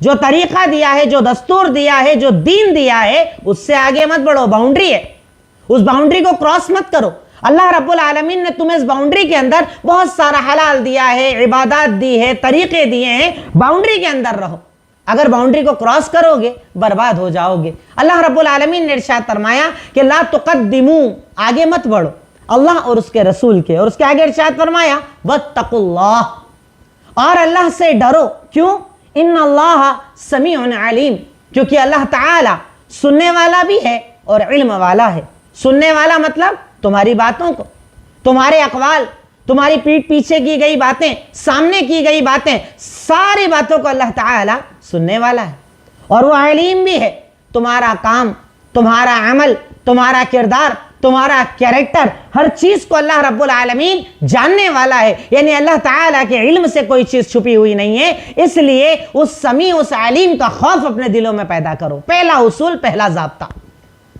جو طریقہ دیا ہے، جو دستور دیا ہے، جو دین دیا ہے، اس سے آگے مت بڑھو. باؤنڈری ہے، اس باؤنڈری کو کراس مت کرو. اللہ رب العالمین نے تمہیں اس باؤنڈری کے اندر بہت سارا حلال دیا ہے، عبادات دی ہے، طریقے دیے ہیں. باؤنڈری کے اندر رہو. اگر باؤنڈری کو کراس کرو گے برباد ہو جاؤ گے. اللہ رب العالمین نے ارشاد فرمایا کہ لا تقدمو، آگے مت بڑھو اللہ اور اس کے رسول کے. اور اس کے آگے ارشاد فرمایا واتقوا اللہ، اور اللہ سے ڈرو. کیوں؟ ان اللہ سمیع علیم، کیونکہ اللہ تعالی سننے والا بھی ہے اور علم والا ہے. سننے والا مطلب تمہاری باتوں کو، تمہارے اقوال، تمہاری پیٹھ پیچھے کی گئی باتیں، سامنے کی گئی باتیں، ساری باتوں کو اللہ تعالی سننے والا ہے. اور وہ علیم بھی ہے. تمہارا کام، تمہارا عمل، تمہارا کردار، تمہارا کیریکٹر، ہر چیز کو اللہ رب العالمین جاننے والا ہے. یعنی اللہ تعالیٰ کے علم سے کوئی چیز چھپی ہوئی نہیں ہے. اس لیے اس سمیع، اس علیم کا خوف اپنے دلوں میں پیدا کرو. پہلا اصول، پہلا ضابطہ.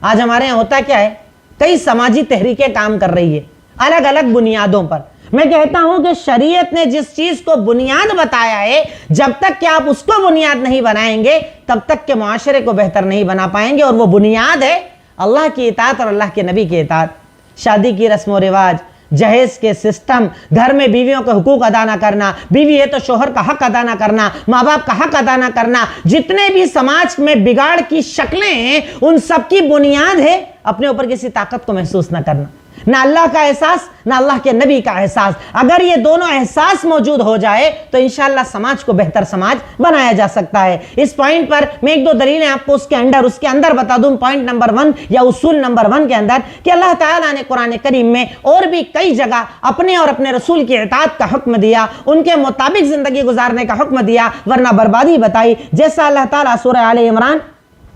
آج ہمارے یہاں ہوتا کیا ہے؟ کئی سماجی تحریکیں کام کر رہی ہے الگ الگ بنیادوں پر. میں کہتا ہوں کہ شریعت نے جس چیز کو بنیاد بتایا ہے، جب تک کہ آپ اس کو بنیاد نہیں بنائیں گے تب تک کہ معاشرے کو بہتر نہیں بنا پائیں گے. اور وہ بنیاد ہے اللہ کی اطاعت اور اللہ کے نبی کی اطاعت. شادی کی رسم و رواج، جہیز کے سسٹم، گھر میں بیویوں کے حقوق ادا نہ کرنا، بیوی ہے تو شوہر کا حق ادا نہ کرنا، ماں باپ کا حق ادا نہ کرنا، جتنے بھی سماج میں بگاڑ کی شکلیں ہیں ان سب کی بنیاد ہے اپنے اوپر کسی طاقت کو محسوس نہ کرنا. نہ اللہ کا احساس، نہ اللہ کے نبی کا احساس. اگر یہ دونوں احساس موجود ہو جائے تو انشاءاللہ سماج کو بہتر سماج بنایا جا سکتا ہے. اس پوائنٹ پر میں ایک دو دلیلیں آپ کو اس کے اندر بتا دوں. پوائنٹ نمبر 1 یا اصول نمبر 1 کے اندر کہ اللہ تعالیٰ نے قرآن کریم میں اور بھی کئی جگہ اپنے اور اپنے رسول کی اطاعت کا حکم دیا، ان کے مطابق زندگی گزارنے کا حکم دیا، ورنہ بربادی بتائی. جیسا اللہ تعالیٰ سورہ آل عمران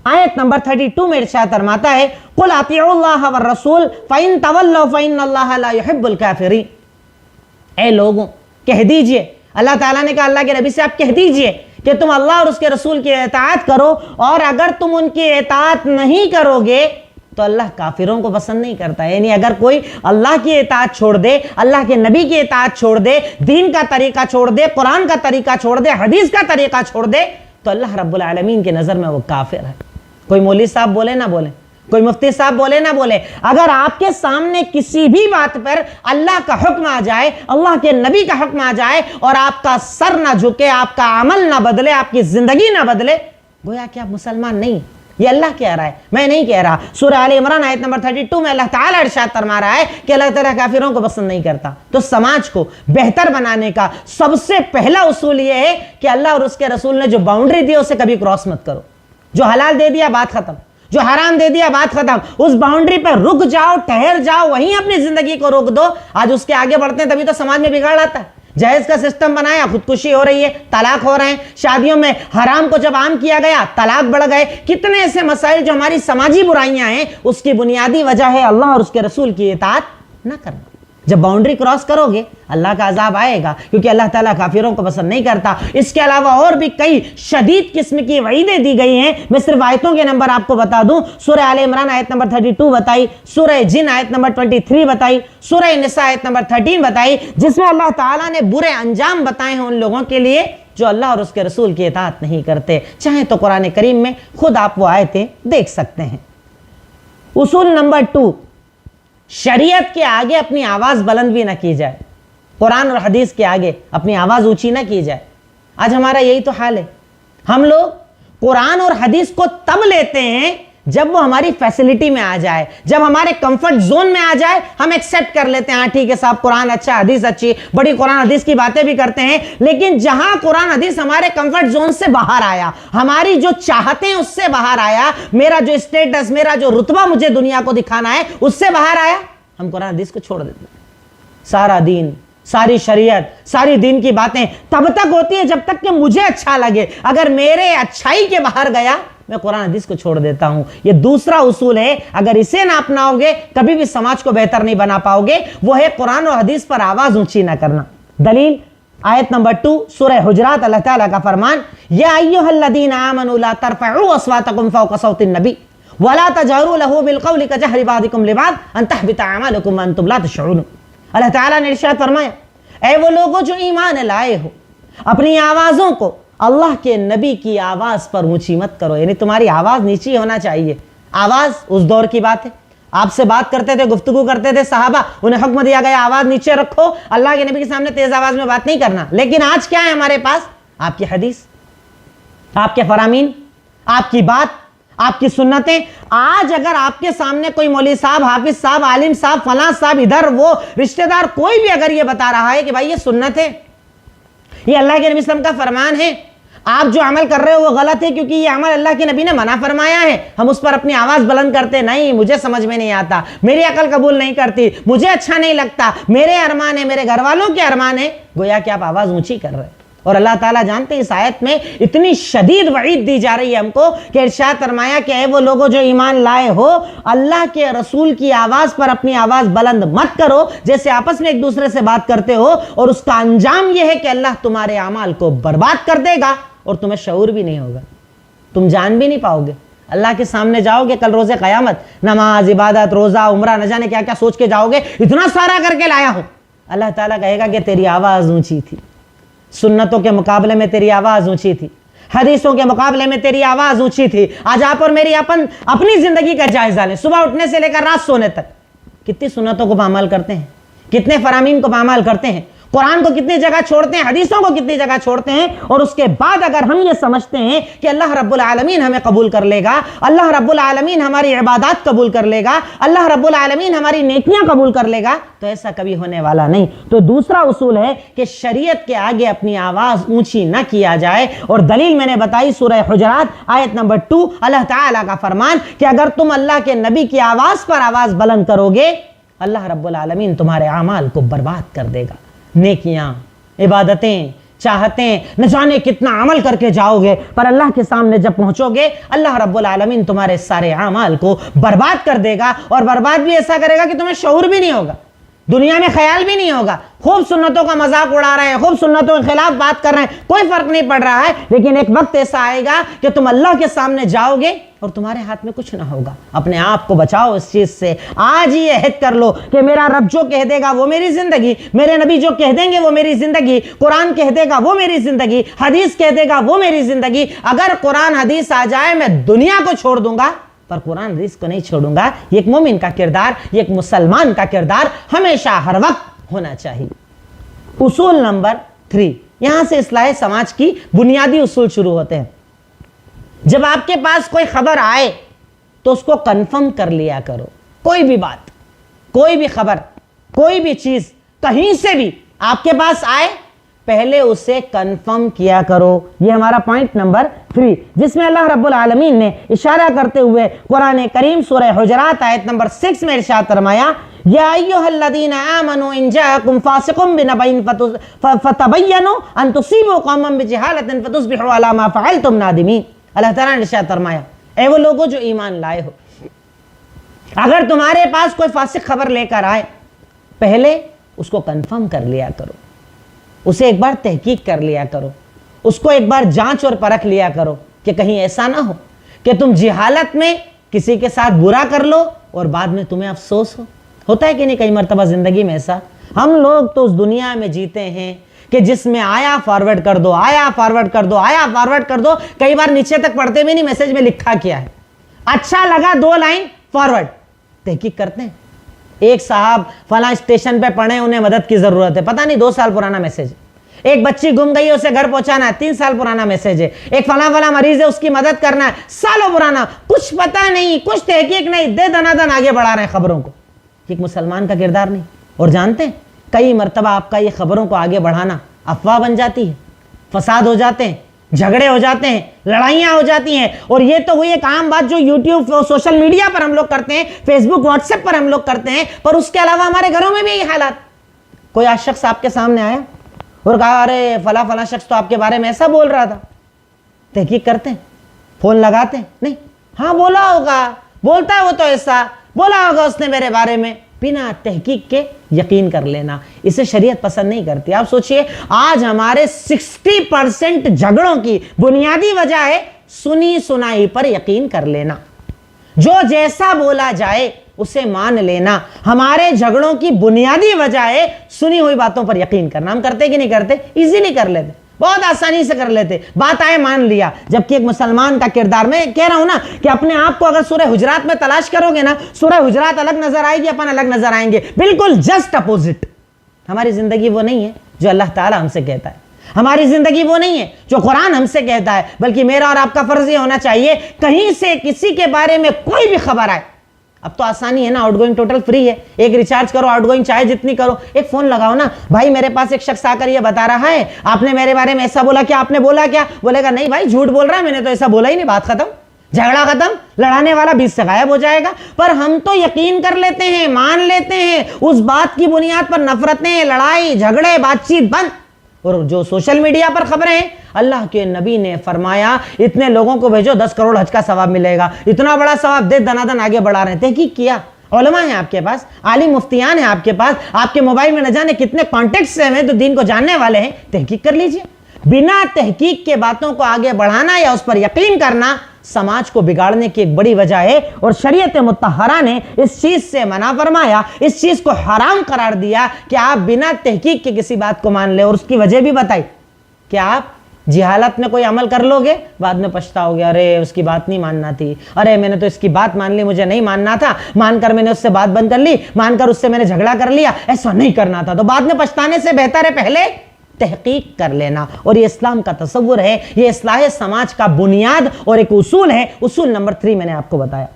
آیت نمبر 32 میں ارشاد فرماتا ہے قُلْ اطیعوا اللہ والرسول فَإِن تَوَلَّوْا فَإِنَّ اللَّهَ لَا يُحِبُّ الْكَافِرِينَ. اے لوگوں کہہ دیجئے، اللہ تعالیٰ نے کہا اللہ کے نبی سے آپ کہہ دیجئے کہ تم اللہ اور اس کے رسول کی اطاعت کرو، اور اگر تم ان کی اطاعت نہیں کرو گے تو اللہ کافروں کو پسند نہیں کرتا. یعنی اگر کوئی اللہ کی اطاعت چھوڑ دے، اللہ کے نبی کی اطاعت چھوڑ دے، دین کا طریقہ چھوڑ دے، قرآن کا طریقہ چھوڑ دے، حدیث کا طریقہ چھوڑ دے، تو اللہ رب العالمین کے نظر میں وہ کافر ہے. کوئی مولوی صاحب بولے نہ بولے، کوئی مفتی صاحب بولے نہ بولے، اگر آپ کے سامنے کسی بھی بات پر اللہ کا حکم آ جائے، اللہ کے نبی کا حکم آ جائے، اور آپ کا سر نہ جھکے، آپ کا عمل نہ بدلے، آپ کی زندگی نہ بدلے، گویا کہ آپ مسلمان نہیں. یہ اللہ کہہ رہا ہے، میں نہیں کہہ رہا. سورہ آل عمران آیت نمبر 32 میں اللہ تعالیٰ ارشاد فرما رہا ہے کہ اللہ تعالیٰ کافروں کو پسند نہیں کرتا. تو سماج کو بہتر بنانے کا سب سے پہلا اصول یہ ہے کہ اللہ اور اس کے رسول نے جو باؤنڈری دی اسے کبھی کراس مت کرو. جو حلال دے دیا بات ختم، جو حرام دے دیا بات ختم. اس باؤنڈری پر رک جاؤ، ٹھہر جاؤ، وہیں اپنی زندگی کو روک دو. آج اس کے آگے بڑھتے ہیں تبھی تو سماج میں بگاڑ آتا ہے. جہیز کا سسٹم بنایا، خودکشی ہو رہی ہے، طلاق ہو رہے ہیں. شادیوں میں حرام کو جب عام کیا گیا طلاق بڑھ گئے. کتنے ایسے مسائل جو ہماری سماجی برائیاں ہیں اس کی بنیادی وجہ ہے اللہ اور اس کے رسول کی اطاعت نہ کرنا. جب باؤنڈری کراس کرو گے اللہ کا عذاب آئے گا، کیونکہ اللہ تعالیٰ کافروں کو پسند نہیں کرتا. اس کے علاوہ اور بھی کئی شدید قسم کی وعیدیں دی گئی ہیں. میں صرف آیتوں کے نمبر آپ کو بتا دوں. سورہ آل عمران آیت نمبر 32 بتائی، سورہ جن آیت نمبر 23 بتائی، سورہ نساء آیت نمبر 13 بتائی، جس میں اللہ تعالیٰ نے برے انجام بتائے ہیں ان لوگوں کے لیے جو اللہ اور اس کے رسول کی اطاعت نہیں کرتے. چاہیں تو قرآن کریم میں خود آپ وہ آیتیں دیکھ سکتے ہیں. اصول نمبر 2، شریعت کے آگے اپنی آواز بلند بھی نہ کی جائے. قرآن اور حدیث کے آگے اپنی آواز اونچی نہ کی جائے. آج ہمارا یہی تو حال ہے. ہم لوگ قرآن اور حدیث کو تب لیتے ہیں جب وہ ہماری فیسلٹی میں آ جائے، جب ہمارے کمفرٹ زون میں آ جائے ہم ایکسیپٹ کر لیتے ہیں. ہاں ٹھیک ہے صاحب، قرآن اچھا، حدیث اچھی، بڑی قرآن حدیث کی باتیں بھی کرتے ہیں. لیکن جہاں قرآن حدیث ہمارے کمفرٹ زون سے باہر آیا، ہماری جو چاہتے ہیں اس سے باہر آیا، میرا جو اسٹیٹس، میرا جو رتبہ مجھے دنیا کو دکھانا ہے اس سے باہر آیا، ہم قرآن حدیث کو چھوڑ دیتے ہیں. سارا دین، ساری شریعت، ساری دین کی باتیں تب تک ہوتی ہیں جب تک کہ مجھے اچھا لگے. اگر میرے اچھائی کے باہر گیا میں قرآن حدیث کو چھوڑ دیتا ہوں. یہ دوسرا اصول ہے. اگر اسے نہ اپناؤ گے کبھی بھی سماج کو بہتر نہیں بنا پاؤ گے. وہ ہے قرآن اور حدیث پر آواز اونچی نہ کرنا. دلیل آیت نمبر 2 سورہ حجرات، اللہ تعالیٰ کا فرمان، یا ایھا الذین آمنوا لا ترفعوا اصواتکم فوق صوت النبی ولا تجہروا لہ بالقول کجہر بعضکم لبعض ان تحبط اعمالکم وانتم لا تشعرون. اللہ تعالیٰ نے ارشاد فرمایا، اے وہ لوگوں جو ایمان لائے ہو، اپنی آوازوں کو اللہ کے نبی کی آواز پر اونچی مت کرو، یعنی تمہاری آواز نیچی ہونا چاہیے۔ آواز اس دور کی بات ہے، آپ سے بات کرتے تھے، گفتگو کرتے تھے صحابہ، انہیں حکم دیا گیا آواز نیچے رکھو، اللہ کے نبی کے سامنے تیز آواز میں بات نہیں کرنا۔ لیکن آج کیا ہے ہمارے پاس؟ آپ کی حدیث، آپ کے فرامین، آپ کی بات، آپ کی سنتیں۔ آج اگر آپ کے سامنے کوئی مولوی صاحب، حافظ صاحب، عالم صاحب، فلاں صاحب، ادھر وہ رشتہ دار، کوئی بھی اگر یہ بتا رہا ہے کہ بھائی یہ سنت ہے، یہ اللہ کے نبی صلی اللہ علیہ وسلم کا فرمان ہے، آپ جو عمل کر رہے ہو وہ غلط ہے کیونکہ یہ عمل اللہ کے نبی نے منع فرمایا ہے، ہم اس پر اپنی آواز بلند کرتے نہیں، مجھے سمجھ میں نہیں آتا، میری عقل قبول نہیں کرتی، مجھے اچھا نہیں لگتا، میرے ارمان ہے، میرے گھر والوں کے ارمان ہے، گویا کہ آپ آواز اونچی کر رہے ہیں۔ اور اللہ تعالیٰ جانتے ہیں اس آیت میں اتنی شدید وعید دی جا رہی ہے ہم کو کہ ارشاد فرمایا کہ اے وہ لوگوں جو ایمان لائے ہو، اللہ کے رسول کی آواز پر اپنی آواز بلند مت کرو جیسے آپس میں ایک دوسرے سے بات کرتے ہو، اور اس کا انجام یہ ہے کہ اللہ تمہارے اعمال کو برباد کر دے گا اور تمہیں شعور بھی نہیں ہوگا، تم جان بھی نہیں پاؤ گے، اللہ کے سامنے جاؤ گے کل روز قیامت، نماز، عبادت، روزہ، عمرہ، نہ جانے کیا کیا سوچ کے جاؤ گے، اتنا سارا کر کے لایا ہوں۔ اللہ تعالیٰ کہے گا کہ تیری آواز اونچی تھی، سنتوں کے مقابلے میں تیری آواز اونچی تھی، حدیثوں کے مقابلے میں تیری آواز اونچی تھی۔ آج آپ اور میری اپنی زندگی کا جائزہ لیں، صبح اٹھنے سے لے کر رات سونے تک کتنی سنتوں کو پامال کرتے ہیں، کتنے فرامین کو پامال کرتے ہیں، قرآن کو کتنی جگہ چھوڑتے ہیں، حدیثوں کو کتنی جگہ چھوڑتے ہیں، اور اس کے بعد اگر ہم یہ سمجھتے ہیں کہ اللہ رب العالمین ہمیں قبول کر لے گا، اللہ رب العالمین ہماری عبادات قبول کر لے گا، اللہ رب العالمین ہماری نیکیاں قبول کر لے گا، تو ایسا کبھی ہونے والا نہیں۔ تو دوسرا اصول ہے کہ شریعت کے آگے اپنی آواز اونچی نہ کیا جائے، اور دلیل میں نے بتائی سورہ حجرات آیت نمبر 2، اللہ تعالیٰ کا فرمان کہ اگر تم اللہ کے نبی کی آواز پر آواز بلند کرو گے، اللہ رب العالمین تمہارے اعمال کو برباد کر دے گا۔ نیکیاں، عبادتیں، چاہتیں، نہ جانے کتنا عمل کر کے جاؤ گے، پر اللہ کے سامنے جب پہنچو گے اللہ رب العالمین تمہارے سارے اعمال کو برباد کر دے گا، اور برباد بھی ایسا کرے گا کہ تمہیں شعور بھی نہیں ہوگا، دنیا میں خیال بھی نہیں ہوگا۔ خوب سنتوں کا مذاق اڑا رہے ہیں، خوب سنتوں کے خلاف بات کر رہے ہیں، کوئی فرق نہیں پڑ رہا ہے، لیکن ایک وقت ایسا آئے گا کہ تم اللہ کے سامنے جاؤ گے اور تمہارے ہاتھ میں کچھ نہ ہوگا۔ اپنے آپ کو بچاؤ اس چیز سے، آج ہی عہد کر لو کہ میرا رب جو کہہ دے گا وہ میری زندگی، میرے نبی جو کہہ دیں گے وہ میری زندگی، قرآن کہہ دے گا وہ میری زندگی، حدیث کہہ دے گا وہ میری زندگی۔ اگر قرآن حدیث آ جائے میں دنیا کو چھوڑ دوں گا پر قرآن حدیث کو نہیں چھوڑوں گا۔ یہ ایک مومن کا کردار، یہ ایک مسلمان کا کردار ہمیشہ ہر وقت ہونا چاہیے۔ اصول نمبر 3، یہاں سے اصلاح سماج کی بنیادی اصول شروع ہوتے ہیں۔ جب آپ کے پاس کوئی خبر آئے تو اس کو کنفرم کر لیا کرو، کوئی بھی بات، کوئی بھی خبر، کوئی بھی چیز کہیں سے بھی آپ کے پاس آئے پہلے اسے کنفرم کیا کرو۔ یہ ہمارا پوائنٹ نمبر 3، جس میں اللہ رب العالمین نے اشارہ کرتے ہوئے قرآن کریم سورہ حجرات آیت نمبر 6 میں ارشاد فرمایا، یا ایھا الذین آمنوا ان جاءکم فاسق بنبأ فتبینوا ان تصیبوا قوما بجہالۃ فتصبحوا علی ما فعلتم نادمین۔ اللہ تعالیٰ نے ارشاد فرمایا، اے وہ لوگوں جو ایمان لائے ہو، اگر تمہارے پاس کوئی فاسق خبر لے کر آئے پہلے اس کو کنفرم کر لیا کرو، اسے ایک بار تحقیق کر لیا کرو، اس کو ایک بار جانچ اور پرکھ لیا کرو کہ کہیں ایسا نہ ہو کہ تم جہالت میں کسی کے ساتھ برا کر لو اور بعد میں تمہیں افسوس ہو۔ ہوتا ہے کہ نہیں کئی مرتبہ زندگی میں ایسا؟ ہم لوگ تو اس دنیا میں جیتے ہیں کہ جس میں آیا فارورڈ کر دو، آیا فارورڈ کر دو، آیا فارورڈ کر دو، کئی بار نیچے تک پڑھتے بھی نہیں میسج میں لکھا کیا ہے، اچھا لگا 2 لائن فارورڈ، تحقیق کرتے ہیں۔ ایک صاحب فلاں اسٹیشن پہ پڑھے، انہیں مدد کی ضرورت ہے، پتہ نہیں 2 سال پرانا میسج ہے۔ ایک بچی گم گئی ہے، اسے گھر پہنچانا ہے، 3 سال پرانا میسج ہے۔ ایک فلاں مریض ہے، اس کی مدد کرنا ہے، سالوں پرانا، کچھ پتہ نہیں، کچھ تحقیق نہیں، دے دنا دن آگے بڑھا رہے ہیں خبروں کو۔ ایک مسلمان کا کردار نہیں۔ اور جانتے ہیں کئی مرتبہ آپ کا یہ خبروں کو آگے بڑھانا افواہ بن جاتی ہے، فساد ہو جاتے ہیں، جھگڑے ہو جاتے ہیں، لڑائیاں ہو جاتی ہیں۔ اور یہ تو ہوئی ایک عام بات جو یوٹیوب سوشل میڈیا پر ہم لوگ کرتے ہیں، فیس بک، واٹس ایپ پر ہم لوگ کرتے ہیں، پر اس کے علاوہ ہمارے گھروں میں بھی یہی حالات۔ کوئی آج شخص آپ کے سامنے آیا اور کہا ارے فلاں شخص تو آپ کے بارے میں ایسا بول رہا تھا، تحقیق کرتے ہیں، فون لگاتے ہیں، نہیں ہاں بولا ہوگا، بولتا ہے وہ تو ایسا بولا ہوگا اس نے میرے بارے میں، بنا تحقیق کے یقین کر لینا، اسے شریعت پسند نہیں کرتی۔ آپ سوچئے آج ہمارے 60% جھگڑوں کی بنیادی وجہ ہے سنی سنائی پر یقین کر لینا، جو جیسا بولا جائے اسے مان لینا۔ ہمارے جھگڑوں کی بنیادی وجہ ہے سنی ہوئی باتوں پر یقین کرنا۔ ہم کرتے کہ نہیں کرتے؟ ایزیلی کر لیتے۔ بہت آسانی سے کر لیتے, بات آئے مان لیا. جبکہ ایک مسلمان کا کردار, میں کہہ رہا ہوں نا کہ اپنے آپ کو اگر سورہ حجرات میں تلاش کرو گے نا, سورہ حجرات الگ نظر آئے گی, اپن الگ نظر آئیں گے, بالکل جسٹ اپوزٹ. ہماری زندگی وہ نہیں ہے جو اللہ تعالیٰ ہم سے کہتا ہے, ہماری زندگی وہ نہیں ہے جو قرآن ہم سے کہتا ہے, بلکہ میرا اور آپ کا فرض یہ ہونا چاہیے کہیں سے کسی کے بارے میں کوئی بھی خبر آئے. اب تو آسانی ہے نا, آؤٹ گوئنگ ٹوٹل فری ہے, ایک ریچارج کرو, آؤٹ گوئنگ چاہے جتنی کرو, ایک فون لگاؤ نا, بھائی میرے پاس ایک شخص آ کر یہ بتا رہا ہے آپ نے میرے بارے میں ایسا بولا, کیا آپ نے بولا کیا؟ بولے گا نہیں بھائی جھوٹ بول رہا ہے, میں نے تو ایسا بولا ہی نہیں, بات ختم, جھگڑا ختم, لڑانے والا بیچ سے غائب ہو جائے گا. پر ہم تو یقین کر لیتے ہیں, مان لیتے ہیں, اس بات کی بنیاد پر نفرتیں, لڑائی جھگڑے, بات چیت بند. اور جو سوشل میڈیا پر خبریں ہیں, اللہ کے نبی نے فرمایا اتنے لوگوں کو بھیجو 10 کروڑ حج کا ثواب ملے گا, اتنا بڑا ثواب دے, دنادن آگے بڑھا رہے ہیں. تحقیق کیا, علماء ہیں آپ کے پاس, عالم مفتیان ہیں آپ کے پاس, آپ کے موبائل میں نہ جانے کتنے کانٹیکٹس ہیں جو دین کو جاننے والے ہیں, تحقیق کر لیجئے. بنا تحقیق کے باتوں کو آگے بڑھانا یا اس پر یقین کرنا سماج کو بگاڑنے کی ایک بڑی وجہ ہے, اور شریعت مطہرہ نے اس چیز سے منع فرمایا, اس چیز کو حرام قرار دیا کہ آپ بنا تحقیق کے کسی بات کو مان لیں. اور اس کی وجہ بھی بتائی کہ آپ جہالت میں کوئی عمل کر لو گے, بعد میں پچھتاؤ گے, ارے اس کی بات نہیں ماننا تھی, ارے میں نے تو اس کی بات مان لی, مجھے نہیں ماننا تھا, مان کر میں نے اس سے بات بند کر لی, مان کر اس سے میں نے جھگڑا کر لیا, ایسا نہیں کرنا تھا. تو بعد میں پچھتانے سے بہتر ہے پہلے تحقیق کر لینا. اور یہ اسلام کا تصور ہے, یہ اصلاح سماج کا بنیاد اور ایک اصول ہے. اصول نمبر 3 میں نے آپ کو بتایا.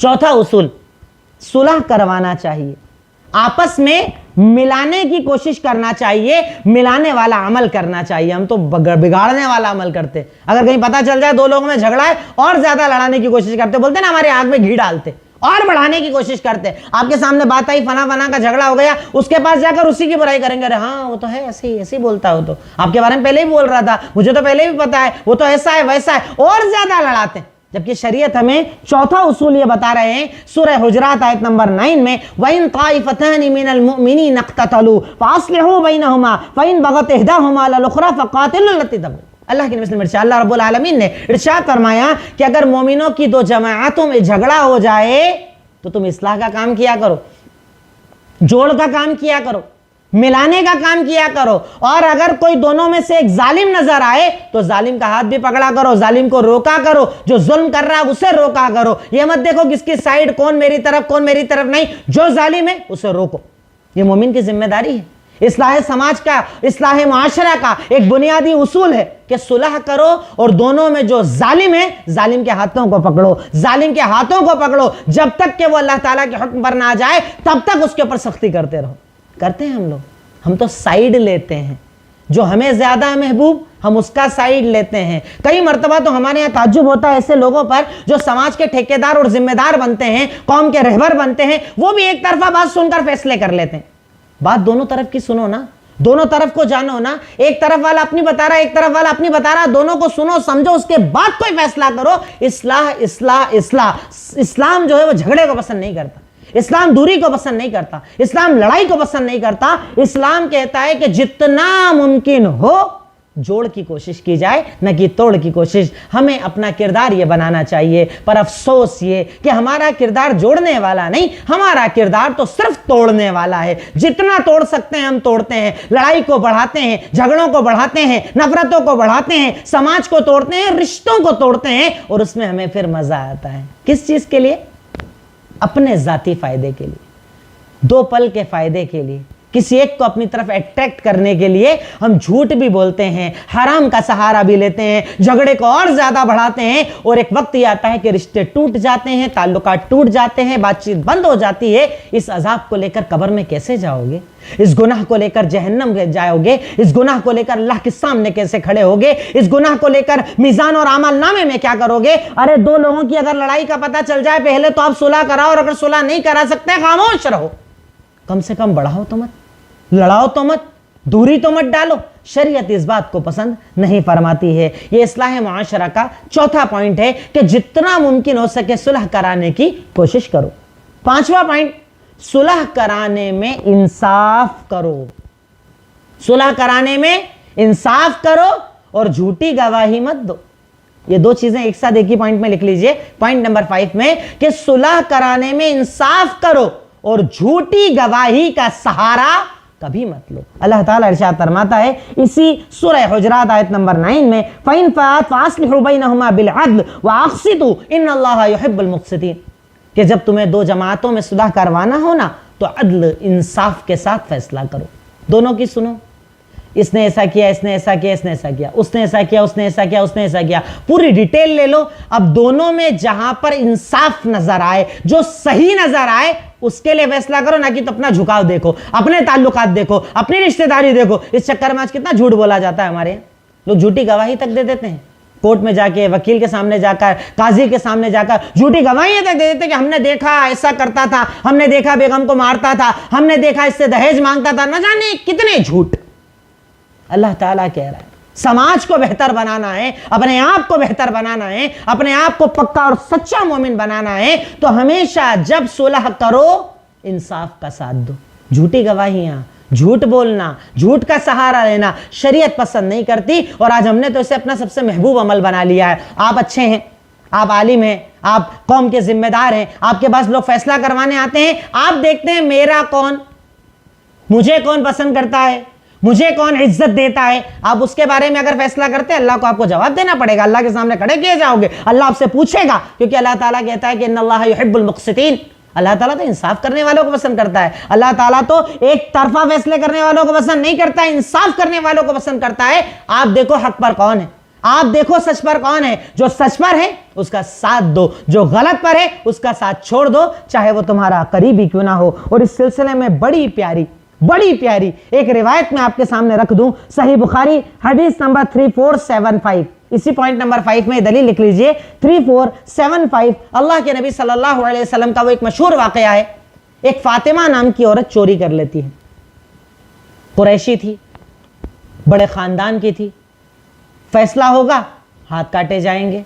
چوتھا اصول, صلح کروانا چاہیے, آپس میں ملانے کی کوشش کرنا چاہیے, ملانے والا عمل کرنا چاہیے. ہم تو بگاڑنے والا عمل کرتے, اگر کہیں پتہ چل جائے 2 لوگوں میں جھگڑا ہے اور زیادہ لڑانے کی کوشش کرتے, بولتے نا ہمارے آگ میں گھی ڈالتے, اور بڑھانے کی کوشش کرتے. آپ کے سامنے بات آئی, فنا کا جھگڑا ہو گیا, اس کے پاس جا کر اسی کی برائی کریں گے, ہاں وہ تو ہے ایسے ہی بولتا ہے, وہ تو آپ کے بارے میں پہلے ہی بول رہا تھا, مجھے تو پہلے بھی پتا ہے, وہ تو ایسا ہے ویسا ہے, اور زیادہ لڑاتے ہیں. جبکہ شریعت ہمیں چوتھا اصول یہ بتا رہے ہیں سورہ حجرات آیت نمبر 9 میں, وَإِن طَائِفَتَانِ مِنَ الْمُؤْمِنِينَ اقْتَتَلُوا فَأَصْلِحُوا بَيْنَهُمَا فَإِن بَغَتْ إِحْدَاهُمَا عَلَى الْأُخْرَى فَقَاتِلُوا الَّتِي تَبْغِي. اللہ کے نبی صلی اللہ رب العالمین نے ارشاد فرمایا کہ اگر مومنوں کی 2 جماعتوں میں جھگڑا ہو جائے تو تم اصلاح کا کام کیا کرو, جوڑ کا کام کیا کرو, ملانے کا کام کیا کرو. اور اگر کوئی دونوں میں سے ایک ظالم نظر آئے تو ظالم کا ہاتھ بھی پکڑا کرو, ظالم کو روکا کرو, جو ظلم کر رہا ہے اسے روکا کرو. یہ مت دیکھو کس کی سائیڈ, کون میری طرف کون میری طرف, نہیں, جو ظالم ہے اسے روکو. یہ مومن کی ذمہ داری ہے. اصلاح سماج کا, اصلاح معاشرہ کا ایک بنیادی اصول ہے کہ صلح کرو, اور دونوں میں جو ظالم ہے ظالم کے ہاتھوں کو پکڑو, ظالم کے ہاتھوں کو پکڑو, جب تک کہ وہ اللہ تعالیٰ کے حکم پر نہ آ جائے تب تک اس کے اوپر سختی کرتے رہو. کرتے ہیں ہم لوگ, ہم تو سائیڈ لیتے ہیں, جو ہمیں زیادہ محبوب ہم اس کا سائیڈ لیتے ہیں. کئی مرتبہ تو ہمارے یہاں تعجب ہوتا ہے ایسے لوگوں پر جو سماج کے ٹھیکیدار اور ذمہ دار بنتے ہیں, قوم کے رہبر بنتے ہیں, وہ بھی ایک طرفہ بات سن کر فیصلے کر لیتے ہیں. بات دونوں طرف کی سنو نا, دونوں طرف کو جانو نا, ایک طرف والا اپنی بتا رہا ہے, ایک طرف والا اپنی بتا رہا ہے, دونوں کو سنو سمجھو, اس کے بعد کوئی فیصلہ کرو. اصلاح اصلاح اصلاح. اسلام جو ہے وہ جھگڑے کو پسند نہیں کرتا, اسلام دوری کو پسند نہیں کرتا, اسلام لڑائی کو پسند نہیں کرتا. اسلام کہتا ہے کہ جتنا ممکن ہو جوڑ کی کوشش کی جائے, نہ کہ توڑ کی کوشش. ہمیں اپنا کردار یہ بنانا چاہیے, پر افسوس یہ کہ ہمارا کردار جوڑنے والا نہیں, ہمارا کردار تو صرف توڑنے والا ہے. جتنا توڑ سکتے ہیں ہم توڑتے ہیں, لڑائی کو بڑھاتے ہیں, جھگڑوں کو بڑھاتے ہیں, نفرتوں کو بڑھاتے ہیں, سماج کو توڑتے ہیں, رشتوں کو توڑتے ہیں, اور اس میں ہمیں پھر مزہ آتا ہے. کس چیز کے لیے؟ اپنے ذاتی فائدے کے لیے, 2 پل کے فائدے کے لیے, کسی ایک کو اپنی طرف اٹریکٹ کرنے کے لیے ہم جھوٹ بھی بولتے ہیں, حرام کا سہارا بھی لیتے ہیں, جھگڑے کو اور زیادہ بڑھاتے ہیں, اور ایک وقت یہ آتا ہے کہ رشتے ٹوٹ جاتے ہیں, تعلقات ٹوٹ جاتے ہیں, بات چیت بند ہو جاتی ہے. اس عذاب کو لے کر قبر میں کیسے جاؤ گے؟ اس گناہ کو لے کر جہنم جاؤ گے؟ اس گناہ کو لے کر اللہ کے سامنے کیسے کھڑے ہوگے؟ اس گناہ کو لے کر میزان اور اعمال نامے میں کیا کرو گے؟ ارے 2 لوگوں کی اگر لڑائی کا پتہ چل جائے, پہلے تو آپ صلح کراؤ, اور اگر صلح نہیں کرا سکتے خاموش رہو. کم سے کم بڑھاؤ تو مت, لڑاؤ تو مت, دوری تو مت ڈالو. شریعت اس بات کو پسند نہیں فرماتی ہے. یہ اصلاح معاشرہ کا چوتھا پوائنٹ ہے کہ جتنا ممکن ہو سکے صلح کرانے کی کوشش کرو. 5واں پوائنٹ, صلح کرانے میں انصاف کرو. صلح کرانے میں انصاف کرو اور جھوٹی گواہی مت دو. یہ 2 چیزیں ایک ساتھ ایک ہی پوائنٹ میں لکھ لیجئے, پوائنٹ نمبر 5 میں, کہ صلح کرانے میں انصاف کرو اور جھوٹی گواہی کا سہارا کبھی مت لو۔ اللہ تعالیٰ ارشاد فرماتا ہے اسی سورہ حجرات آیت نمبر 9 میں فَإِن فَاءَتْ فَأَصْلِحُوا بَيْنَهُمَا بِالْعَدْلِ وَأَقْسِطُوا إِنَّ اللَّهَ يُحِبُّ الْمُقْسِطِينَ، کہ جب تمہیں دو جماعتوں میں صلح کروانا ہو نا تو عدل انصاف کے ساتھ فیصلہ کرو، دونوں کی سنو، اس نے ایسا کیا، اس نے ایسا کیا، اس نے ایسا کیا، اس نے ایسا کیا، اس نے ایسا کیا، اس نے ایسا کیا، پوری ڈیٹیل لے لو۔ اب دونوں میں جہاں پر انصاف نظر آئے، جو صحیح نظر آئے اس کے لیے فیصلہ کرو، نہ کہ تو اپنا جھکاؤ دیکھو، اپنے تعلقات دیکھو، اپنی رشتہ داری دیکھو۔ اس چکر میں آج کتنا جھوٹ بولا جاتا ہے، ہمارے لوگ جھوٹی گواہی تک دے دیتے ہیں، کورٹ میں جا کے، وکیل کے سامنے جا کر، قاضی کے سامنے جا کر جھوٹی گواہیاں تک دے دیتے کہ ہم نے دیکھا ایسا کرتا تھا، ہم نے دیکھا بیگم کو مارتا تھا، ہم نے دیکھا اس سے دہیج مانگتا تھا، نہ جانے کتنے جھوٹ۔ اللہ تعالیٰ کہہ رہا ہے سماج کو بہتر بنانا ہے، اپنے آپ کو بہتر بنانا ہے، اپنے آپ کو پکا اور سچا مومن بنانا ہے تو ہمیشہ جب صلح کرو انصاف کا ساتھ دو۔ جھوٹی گواہیاں، جھوٹ بولنا، جھوٹ کا سہارا لینا شریعت پسند نہیں کرتی، اور آج ہم نے تو اسے اپنا سب سے محبوب عمل بنا لیا ہے۔ آپ اچھے ہیں، آپ عالم ہیں، آپ قوم کے ذمہ دار ہیں، آپ کے پاس لوگ فیصلہ کروانے آتے ہیں، آپ دیکھتے ہیں میرا کون، مجھے کون پسند کرتا ہے، مجھے کون عزت دیتا ہے، آپ اس کے بارے میں اگر فیصلہ کرتے ہیں اللہ کو آپ کو جواب دینا پڑے گا، اللہ کے سامنے کھڑے کیے جاؤ گے، اللہ آپ سے پوچھے گا، کیونکہ اللہ تعالیٰ کہتا ہے کہ ان اللہ یحب المقسطین، اللہ تعالیٰ تو انصاف کرنے والوں کو پسند کرتا ہے، اللہ تعالیٰ تو ایک طرفہ فیصلے کرنے والوں کو پسند نہیں کرتا ہے، انصاف کرنے والوں کو پسند کرتا ہے۔ آپ دیکھو حق پر کون ہے، آپ دیکھو سچ پر کون ہے، جو سچ پر ہے اس کا ساتھ دو، جو غلط پر ہے اس کا ساتھ چھوڑ دو، چاہے وہ تمہارا قریبی کیوں نہ ہو۔ اور اس سلسلے میں بڑی پیاری ایک روایت میں آپ کے سامنے رکھ دوں، صحیح بخاری حدیث نمبر 3475، اسی پوائنٹ نمبر 5 میں دلیل لکھ لیجئے 3475۔ اللہ کے نبی صلی اللہ علیہ وسلم کا وہ ایک مشہور واقعہ ہے، ایک فاطمہ نام کی عورت چوری کر لیتی ہے، قریشی تھی، بڑے خاندان کی تھی، فیصلہ ہوگا ہاتھ کاٹے جائیں گے۔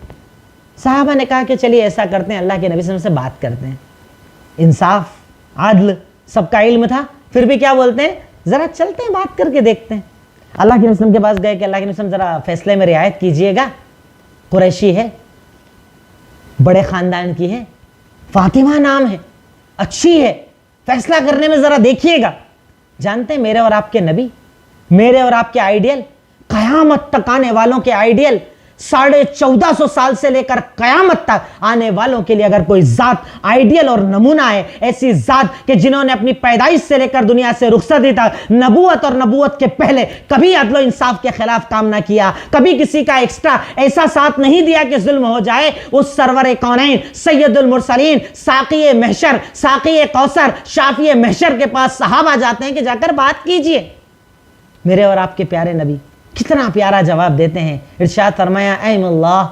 صحابہ نے کہا کہ چلیے ایسا کرتے ہیں، اللہ کے نبی صلی اللہ علیہ وسلم سے بات کرتے ہیں، انصاف عدل سب کا علم تھا، پھر بھی کیا بولتے ہیں، ذرا چلتے ہیں بات کر کے دیکھتے ہیں۔ اللہ کے نبی صلی اللہ علیہ وسلم کے پاس گئے کہ اللہ کے نبی صلی اللہ علیہ وسلم ذرا فیصلے میں رعایت کیجئے گا، قریشی ہے، بڑے خاندان کی ہے، فاطمہ نام ہے، اچھی ہے، فیصلہ کرنے میں ذرا دیکھیے گا۔ جانتے ہیں میرے اور آپ کے نبی، میرے اور آپ کے آئیڈیل، قیامت تک آنے والوں کے آئیڈیل، 1450 سال سے لے کر قیامت تک آنے والوں کے لیے اگر کوئی ذات آئیڈیل اور نمونہ ہے، ایسی ذات کہ جنہوں نے اپنی پیدائش سے لے کر دنیا سے رخصتی تک نبوت اور نبوت کے پہلے کبھی عدل و انصاف کے خلاف کام نہ کیا، کبھی کسی کا ایکسٹرا ایسا ساتھ نہیں دیا کہ ظلم ہو جائے، اس سرور کونین سید المرسلین ساقی محشر، ساقی کوثر، شافی محشر کے پاس صحابہ جاتے ہیں کہ جا کر بات کیجئے۔ میرے اور آپ کے پیارے نبی کتنا پیارا جواب دیتے ہیں، ارشاد فرمایا ایم اللہ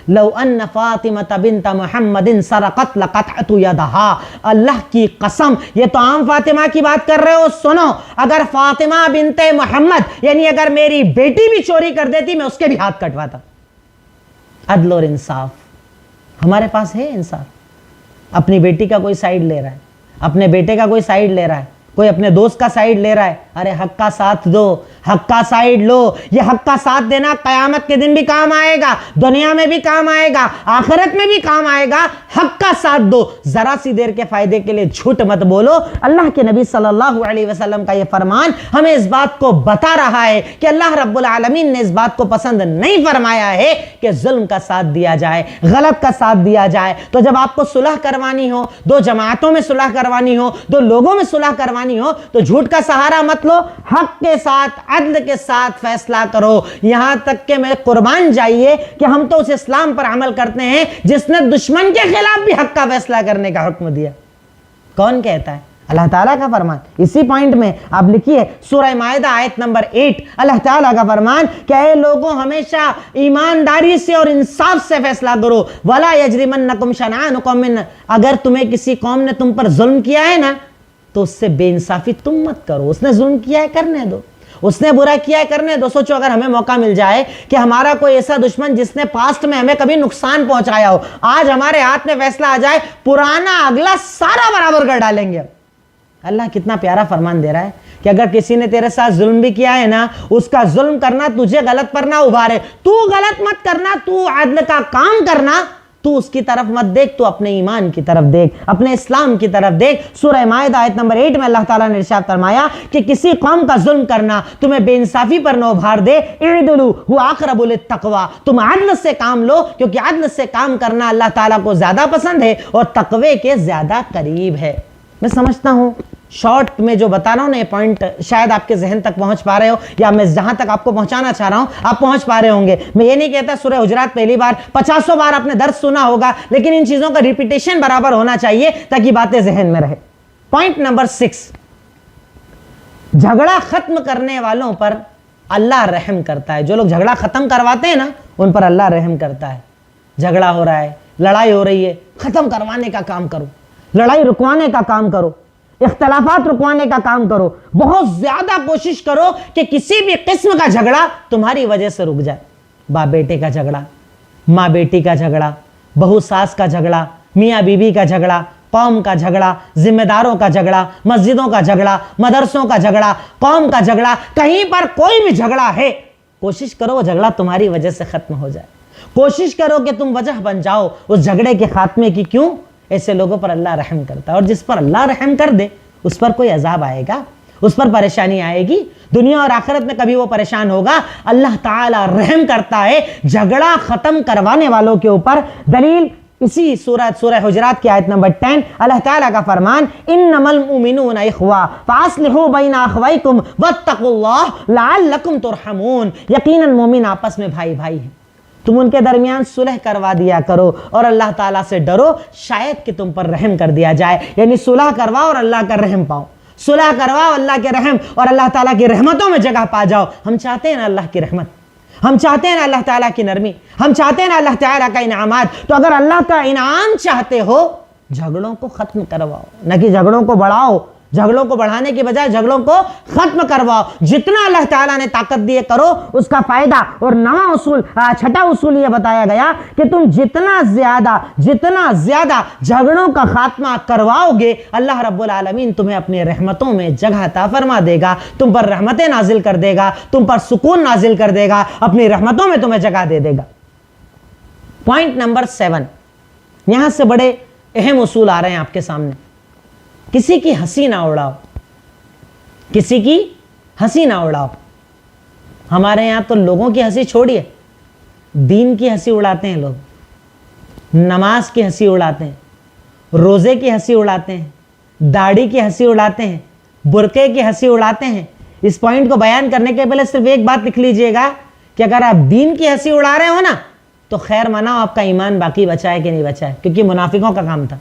لو ان فاطمہ بنت محمد سرقت لقطعت یدہا، اللہ کی قسم یہ تو عام فاطمہ کی بات کر رہے ہو، سنو، اگر فاطمہ بنت محمد یعنی اگر میری بیٹی بھی چوری کر دیتی میں اس کے بھی ہاتھ کٹواتا۔ عدل اور انصاف ہمارے پاس ہے، انصاف، اپنی بیٹی کا کوئی سائیڈ لے رہا ہے، اپنے بیٹے کا کوئی سائیڈ لے رہا ہے، کوئی اپنے دوست کا سائیڈ لے رہا ہے، ارے حق کا ساتھ دو، حق کا سائیڈ لو۔ یہ حق کا ساتھ دینا قیامت کے دن بھی کام آئے گا، دنیا میں بھی کام آئے گا، آخرت میں بھی کام آئے گا۔ حق کا ساتھ دو، ذرا سی دیر کے فائدے کے لیے جھوٹ مت بولو۔ اللہ کے نبی صلی اللہ علیہ وسلم کا یہ فرمان ہمیں اس بات کو بتا رہا ہے کہ اللہ رب العالمین نے اس بات کو پسند نہیں فرمایا ہے کہ ظلم کا ساتھ دیا جائے، غلط کا ساتھ دیا جائے۔ تو جب آپ کو صلح کروانی ہو، دو جماعتوں میں صلح کروانی ہو، دو لوگوں میں صلح کروانی ہو، تو جھوٹ کا سہارا مت لو، حق کے ساتھ عدل کے ساتھ فیصلہ کرو۔ یہاں تک کہ میں قربان جائیے کہ ہم تو اس اسلام پر عمل کرتے ہیں جس نے دشمن کے خلاف بھی حق کا فیصلہ کرنے کا حکم دیا۔ کون کہتا ہے؟ اللہ تعالیٰ کا فرمان۔ اسی پوائنٹ میں آپ لکھیے سورہ مائدہ آیت نمبر 8، اللہ تعالیٰ کا فرمان کہ اے لوگوں ہمیشہ ایمانداری سے اور انصاف سے فیصلہ کرو۔ وَلَا يَجْرِمَنَّكُمْ شَنَآنُ قَوْمٍ، اگر تمہیں کسی قوم نے تم پر ظلم کیا ہے نا تو اس سے بے انصافی تم مت کرو۔ اس نے ظلم کیا ہے کرنے دو، اس نے برا کیا ہے کرنے دو۔ سوچو اگر ہمیں موقع مل جائے کہ ہمارا کوئی ایسا دشمن جس نے پاسٹ میں ہمیں کبھی نقصان پہنچایا ہو، آج ہمارے ہاتھ میں فیصلہ آ جائے، پرانا اگلا سارا برابر کر ڈالیں گے۔ اللہ کتنا پیارا فرمان دے رہا ہے کہ اگر کسی نے تیرے ساتھ ظلم بھی کیا ہے نا، اس کا ظلم کرنا تجھے غلط پر نہ ابھارے، تو غلط مت کرنا، تو عدل کا کام کرنا، تو اس کی طرف مت دیکھ، تو اپنے ایمان کی طرف دیکھ، اپنے اسلام کی طرف دیکھ۔ سورہ مائدہ آیت نمبر 8 میں اللہ تعالیٰ نے ارشاد فرمایا کہ کسی قوم کا ظلم کرنا تمہیں بے انصافی پر نہ ابھار دے، اعدلوا هو اقرب للتقوی، تم عدل سے کام لو کیونکہ عدل سے کام کرنا اللہ تعالیٰ کو زیادہ پسند ہے اور تقوی کے زیادہ قریب ہے۔ میں سمجھتا ہوں شارٹ میں جو بتا رہا ہوں نا یہ پوائنٹ شاید آپ کے ذہن تک پہنچ پا رہے ہو، یا میں جہاں تک آپ کو پہنچانا چاہ رہا ہوں آپ پہنچ پا رہے ہوں گے۔ میں یہ نہیں کہتا سورہ حجرات پہلی بار 50 بار آپ نے درس سنا ہوگا، لیکن ان چیزوں کا ریپیٹیشن برابر ہونا چاہیے تاکہ باتیں ذہن میں رہے۔ پوائنٹ نمبر 6، جھگڑا ختم کرنے والوں پر اللہ رحم کرتا ہے۔ جو لوگ جھگڑا ختم کرواتے ہیں نا ان پر اللہ رحم کرتا ہے۔ جھگڑا ہو رہا ہے، لڑائی ہو رہی ہے، ختم کروانے کا کام کرو، لڑائی رکوانے کا کام کرو، اختلافات رکوانے کا کام کرو، بہت زیادہ کوشش کرو کہ کسی بھی قسم کا جھگڑا تمہاری وجہ سے رک جائے۔ باپ بیٹے کا جھگڑا، ماں بیٹی کا جھگڑا، بہو ساس کا جھگڑا، میاں بیوی کا جھگڑا، قوم کا جھگڑا، ذمہ داروں کا جھگڑا، مسجدوں کا جھگڑا، مدرسوں کا جھگڑا، قوم کا جھگڑا، کہیں پر کوئی بھی جھگڑا ہے کوشش کرو وہ جھگڑا تمہاری وجہ سے ختم ہو جائے۔ کوشش کرو کہ تم وجہ بن جاؤ اس جھگڑے کے خاتمے کی۔ کیوں؟ ایسے لوگوں پر اللہ رحم کرتا ہے، اور جس پر اللہ رحم کر دے اس پر کوئی عذاب آئے گا، اس پر پریشانی آئے گی، دنیا اور آخرت میں کبھی وہ پریشان ہوگا۔ اللہ تعالیٰ رحم کرتا ہے جھگڑا ختم کروانے والوں کے اوپر۔ دلیل اسی سورہ حجرات کی آیت نمبر 10، اللہ تعالیٰ کا فرمان انما المؤمنون اخوہ فاصلحوا بین اخویکم واتقوا اللہ لعلکم ترحمون، یقیناً مومن آپس میں بھائی بھائی ہیں، تم ان کے درمیان صلح کروا دیا کرو اور اللہ تعالیٰ سے ڈرو شاید کہ تم پر رحم کر دیا جائے۔ یعنی صلح کرواؤ اور اللہ کا رحم پاؤ، صلح کرواؤ اللہ کے رحم اور اللہ تعالیٰ کی رحمتوں میں جگہ پا جاؤ۔ ہم چاہتے ہیں نا اللہ کی رحمت، ہم چاہتے ہیں نا اللہ تعالیٰ کی نرمی، ہم چاہتے ہیں نا اللہ تعالیٰ کا انعامات۔ تو اگر اللہ کا انعام چاہتے ہو جھگڑوں کو ختم کرواؤ، نہ کہ جھگڑوں کو بڑھاؤ۔ جھگڑوں کو بڑھانے کی بجائے جھگڑوں کو ختم کرواؤ۔ جتنا اللہ تعالیٰ نے طاقت دیے کرو اس کا فائدہ۔ اور نواں اصول، چھٹا اصول یہ بتایا گیا کہ تم جتنا زیادہ جھگڑوں کا خاتمہ کرواؤ گے اللہ رب العالمین تمہیں اپنی رحمتوں میں جگہ عطا فرما دے گا، تم پر رحمتیں نازل کر دے گا، تم پر سکون نازل کر دے گا، اپنی رحمتوں میں تمہیں جگہ دے دے گا۔ پوائنٹ نمبر 7، یہاں سے بڑے اہم اصول آ رہے ہیں آپ کے سامنے۔ کسی کی ہنسی نہ اڑاؤ، کسی کی ہنسی نہ اڑاؤ۔ ہمارے یہاں تو لوگوں کی ہنسی چھوڑیے، دین کی ہنسی اڑاتے ہیں لوگ، نماز کی ہنسی اڑاتے ہیں، روزے کی ہنسی اڑاتے ہیں، داڑھی کی ہنسی اڑاتے ہیں، برقعے کی ہنسی اڑاتے ہیں۔ اس پوائنٹ کو بیان کرنے کے پہلے صرف ایک بات لکھ لیجئے گا کہ اگر آپ دین کی ہنسی اڑا رہے ہو نا تو خیر مناؤ آپ کا ایمان باقی بچا ہے کہ نہیں بچا ہے، کیونکہ منافقوں کا کام تھا،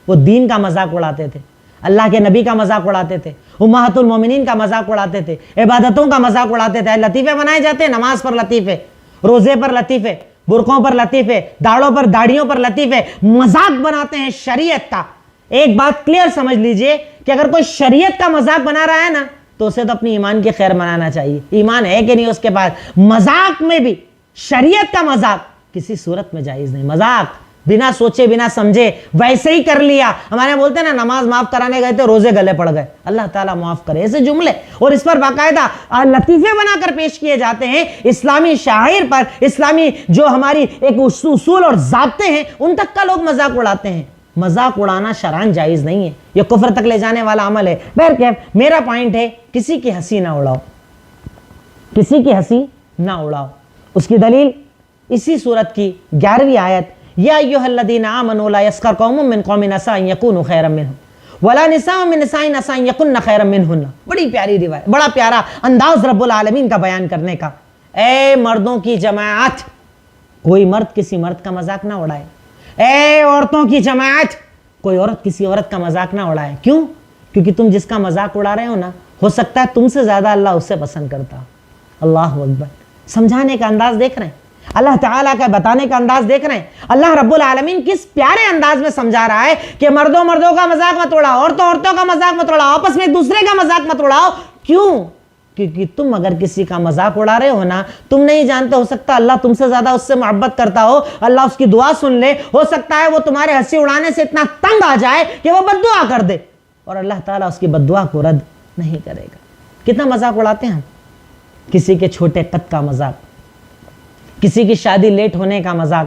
وہ دین کا مذاق اڑاتے تھے، اللہ کے نبی کا مذاق اڑاتے تھے، امہات المومنین کا مذاق اڑاتے تھے، عبادتوں کا مذاق اڑاتے تھے۔ لطیفے بنائے جاتے ہیں، نماز پر لطیفے، روزے پر لطیفے، برقعوں پر لطیفے، داڑھوں پر داڑھیوں پر لطیفے، مذاق بناتے ہیں شریعت کا۔ ایک بات کلیئر سمجھ لیجئے کہ اگر کوئی شریعت کا مذاق بنا رہا ہے نا تو اسے تو اپنی ایمان کی خیر منانا چاہیے۔ ایمان ہے کہ نہیں اس کے پاس؟ مذاق میں بھی شریعت کا مذاق کسی صورت میں جائز نہیں۔ مذاق بنا سوچے بنا سمجھے ویسے ہی کر لیا۔ ہمارے بولتے ہیں نا نماز معاف کرانے گئے تھے روزے گلے پڑ گئے، اللہ تعالیٰ معاف کرے، ایسے جملے اور اس پر باقاعدہ لطیفے بنا کر پیش کیے جاتے ہیں۔ اسلامی شاعر پر، اسلامی جو ہماری ایک اصول اور ضابطے ہیں ان تک کا لوگ مذاق اڑاتے ہیں۔ مذاق اڑانا شرعاً جائز نہیں ہے، یہ کفر تک لے جانے والا عمل ہے۔ بہرکیف میرا پوائنٹ ہے کسی کی ہنسی نہ اڑاؤ، کسی کی ہنسی نہ اڑاؤ۔ اس کی دلیل اسی سورت کی 11ویں آیت، یا ایھا الذین آمنوا لا یسخر قوم من قوم عسى ان یکونوا خیرا منهم ولا نساء من نساء عسى ان یکن خیرا منهن۔ بڑی پیاری روایت، بڑا پیارا انداز رب العالمین کا بیان کرنے کا۔ اے مردوں کی جماعت، کوئی مرد کسی مرد کا مذاق نہ اڑائے۔ اے عورتوں کی جماعت، کوئی عورت کسی عورت کا مذاق نہ اڑائے۔ کیوں؟ کیونکہ تم جس کا مذاق اڑا رہے ہو نا ہو سکتا ہے تم سے زیادہ اللہ اسے پسند کرتا ہو۔ اللہ اکبر۔ سمجھانے کا انداز دیکھ رہے ہیں، اللہ تعالیٰ کا بتانے کا انداز دیکھ رہے ہیں۔ اللہ رب العالمین کس پیارے انداز میں سمجھا رہا ہے کہ مردوں کا مذاق مت اڑاؤ، عورتوں کا مذاق مت اڑاؤ، آپس میں ایک دوسرے کا مذاق مت اڑاؤ۔ کیوں؟ کیونکہ تم اگر کسی کا مذاق اڑا رہے ہو نا تم نہیں جانتے، ہو سکتا اللہ تم سے زیادہ اس سے محبت کرتا ہو، اللہ اس کی دعا سن لے، ہو سکتا ہے وہ تمہارے ہنسی اڑانے سے اتنا تنگ آ جائے کہ وہ بد دعا کر دے اور اللہ تعالیٰ اس کی بد دعا کو رد نہیں کرے گا۔ کتنا مذاق اڑاتے ہیں ہم، کسی کے چھوٹے قد کا مذاق، کسی کی شادی لیٹ ہونے کا مذاق،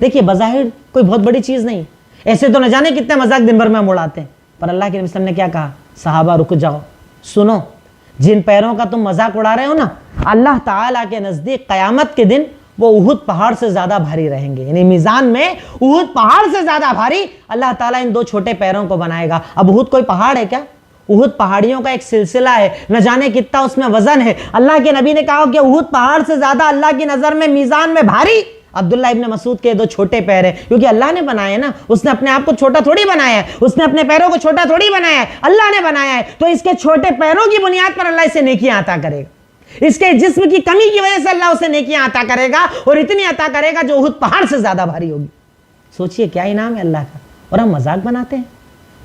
دیکھیے بظاہر کوئی بہت بڑی چیز نہیں، ایسے تو نہ جانے کتنے مذاق دن بھر میں ہم اڑاتے ہیں، پر اللہ کے نبی صلی اللہ علیہ وسلم نے کیا کہا؟ صحابہ رک جاؤ، سنو، جن پیروں کا تم مذاق اڑا رہے ہو نا، اللہ تعالیٰ کے نزدیک قیامت کے دن وہ احد پہاڑ سے زیادہ بھاری رہیں گے، یعنی میزان میں احد پہاڑ سے زیادہ بھاری اللہ تعالیٰ ان دو چھوٹے پیروں کو بنائے گا۔ اب احد کوئی پہاڑ ہے کیا؟ احد پہاڑیوں کا ایک سلسلہ ہے، نہ جانے کتنا اس میں وزن ہے۔ اللہ کے نبی نے کہا کہ احد پہاڑ سے زیادہ اللہ کی نظر میں میزان میں بھاری عبداللہ ابن مسعود کے دو چھوٹے پیر ہیں، کیونکہ اللہ نے بنایا ہے نا، اس نے اپنے آپ کو چھوٹا تھوڑی بنایا ہے، اس نے اپنے پیروں کو چھوٹا تھوڑی بنایا ہے، اللہ نے بنایا ہے، تو اس کے چھوٹے پیروں کی بنیاد پر اللہ اسے نیکیاں عطا کرے گا، اس کے جسم کی کمی کی وجہ سے اللہ اسے نیکیاں عطا کرے گا، اور اتنی عطا کرے گا جو احد پہاڑ سے زیادہ بھاری ہوگی۔ سوچئے کیا انعام ہے اللہ کا، اور ہم مذاق بناتے ہیں،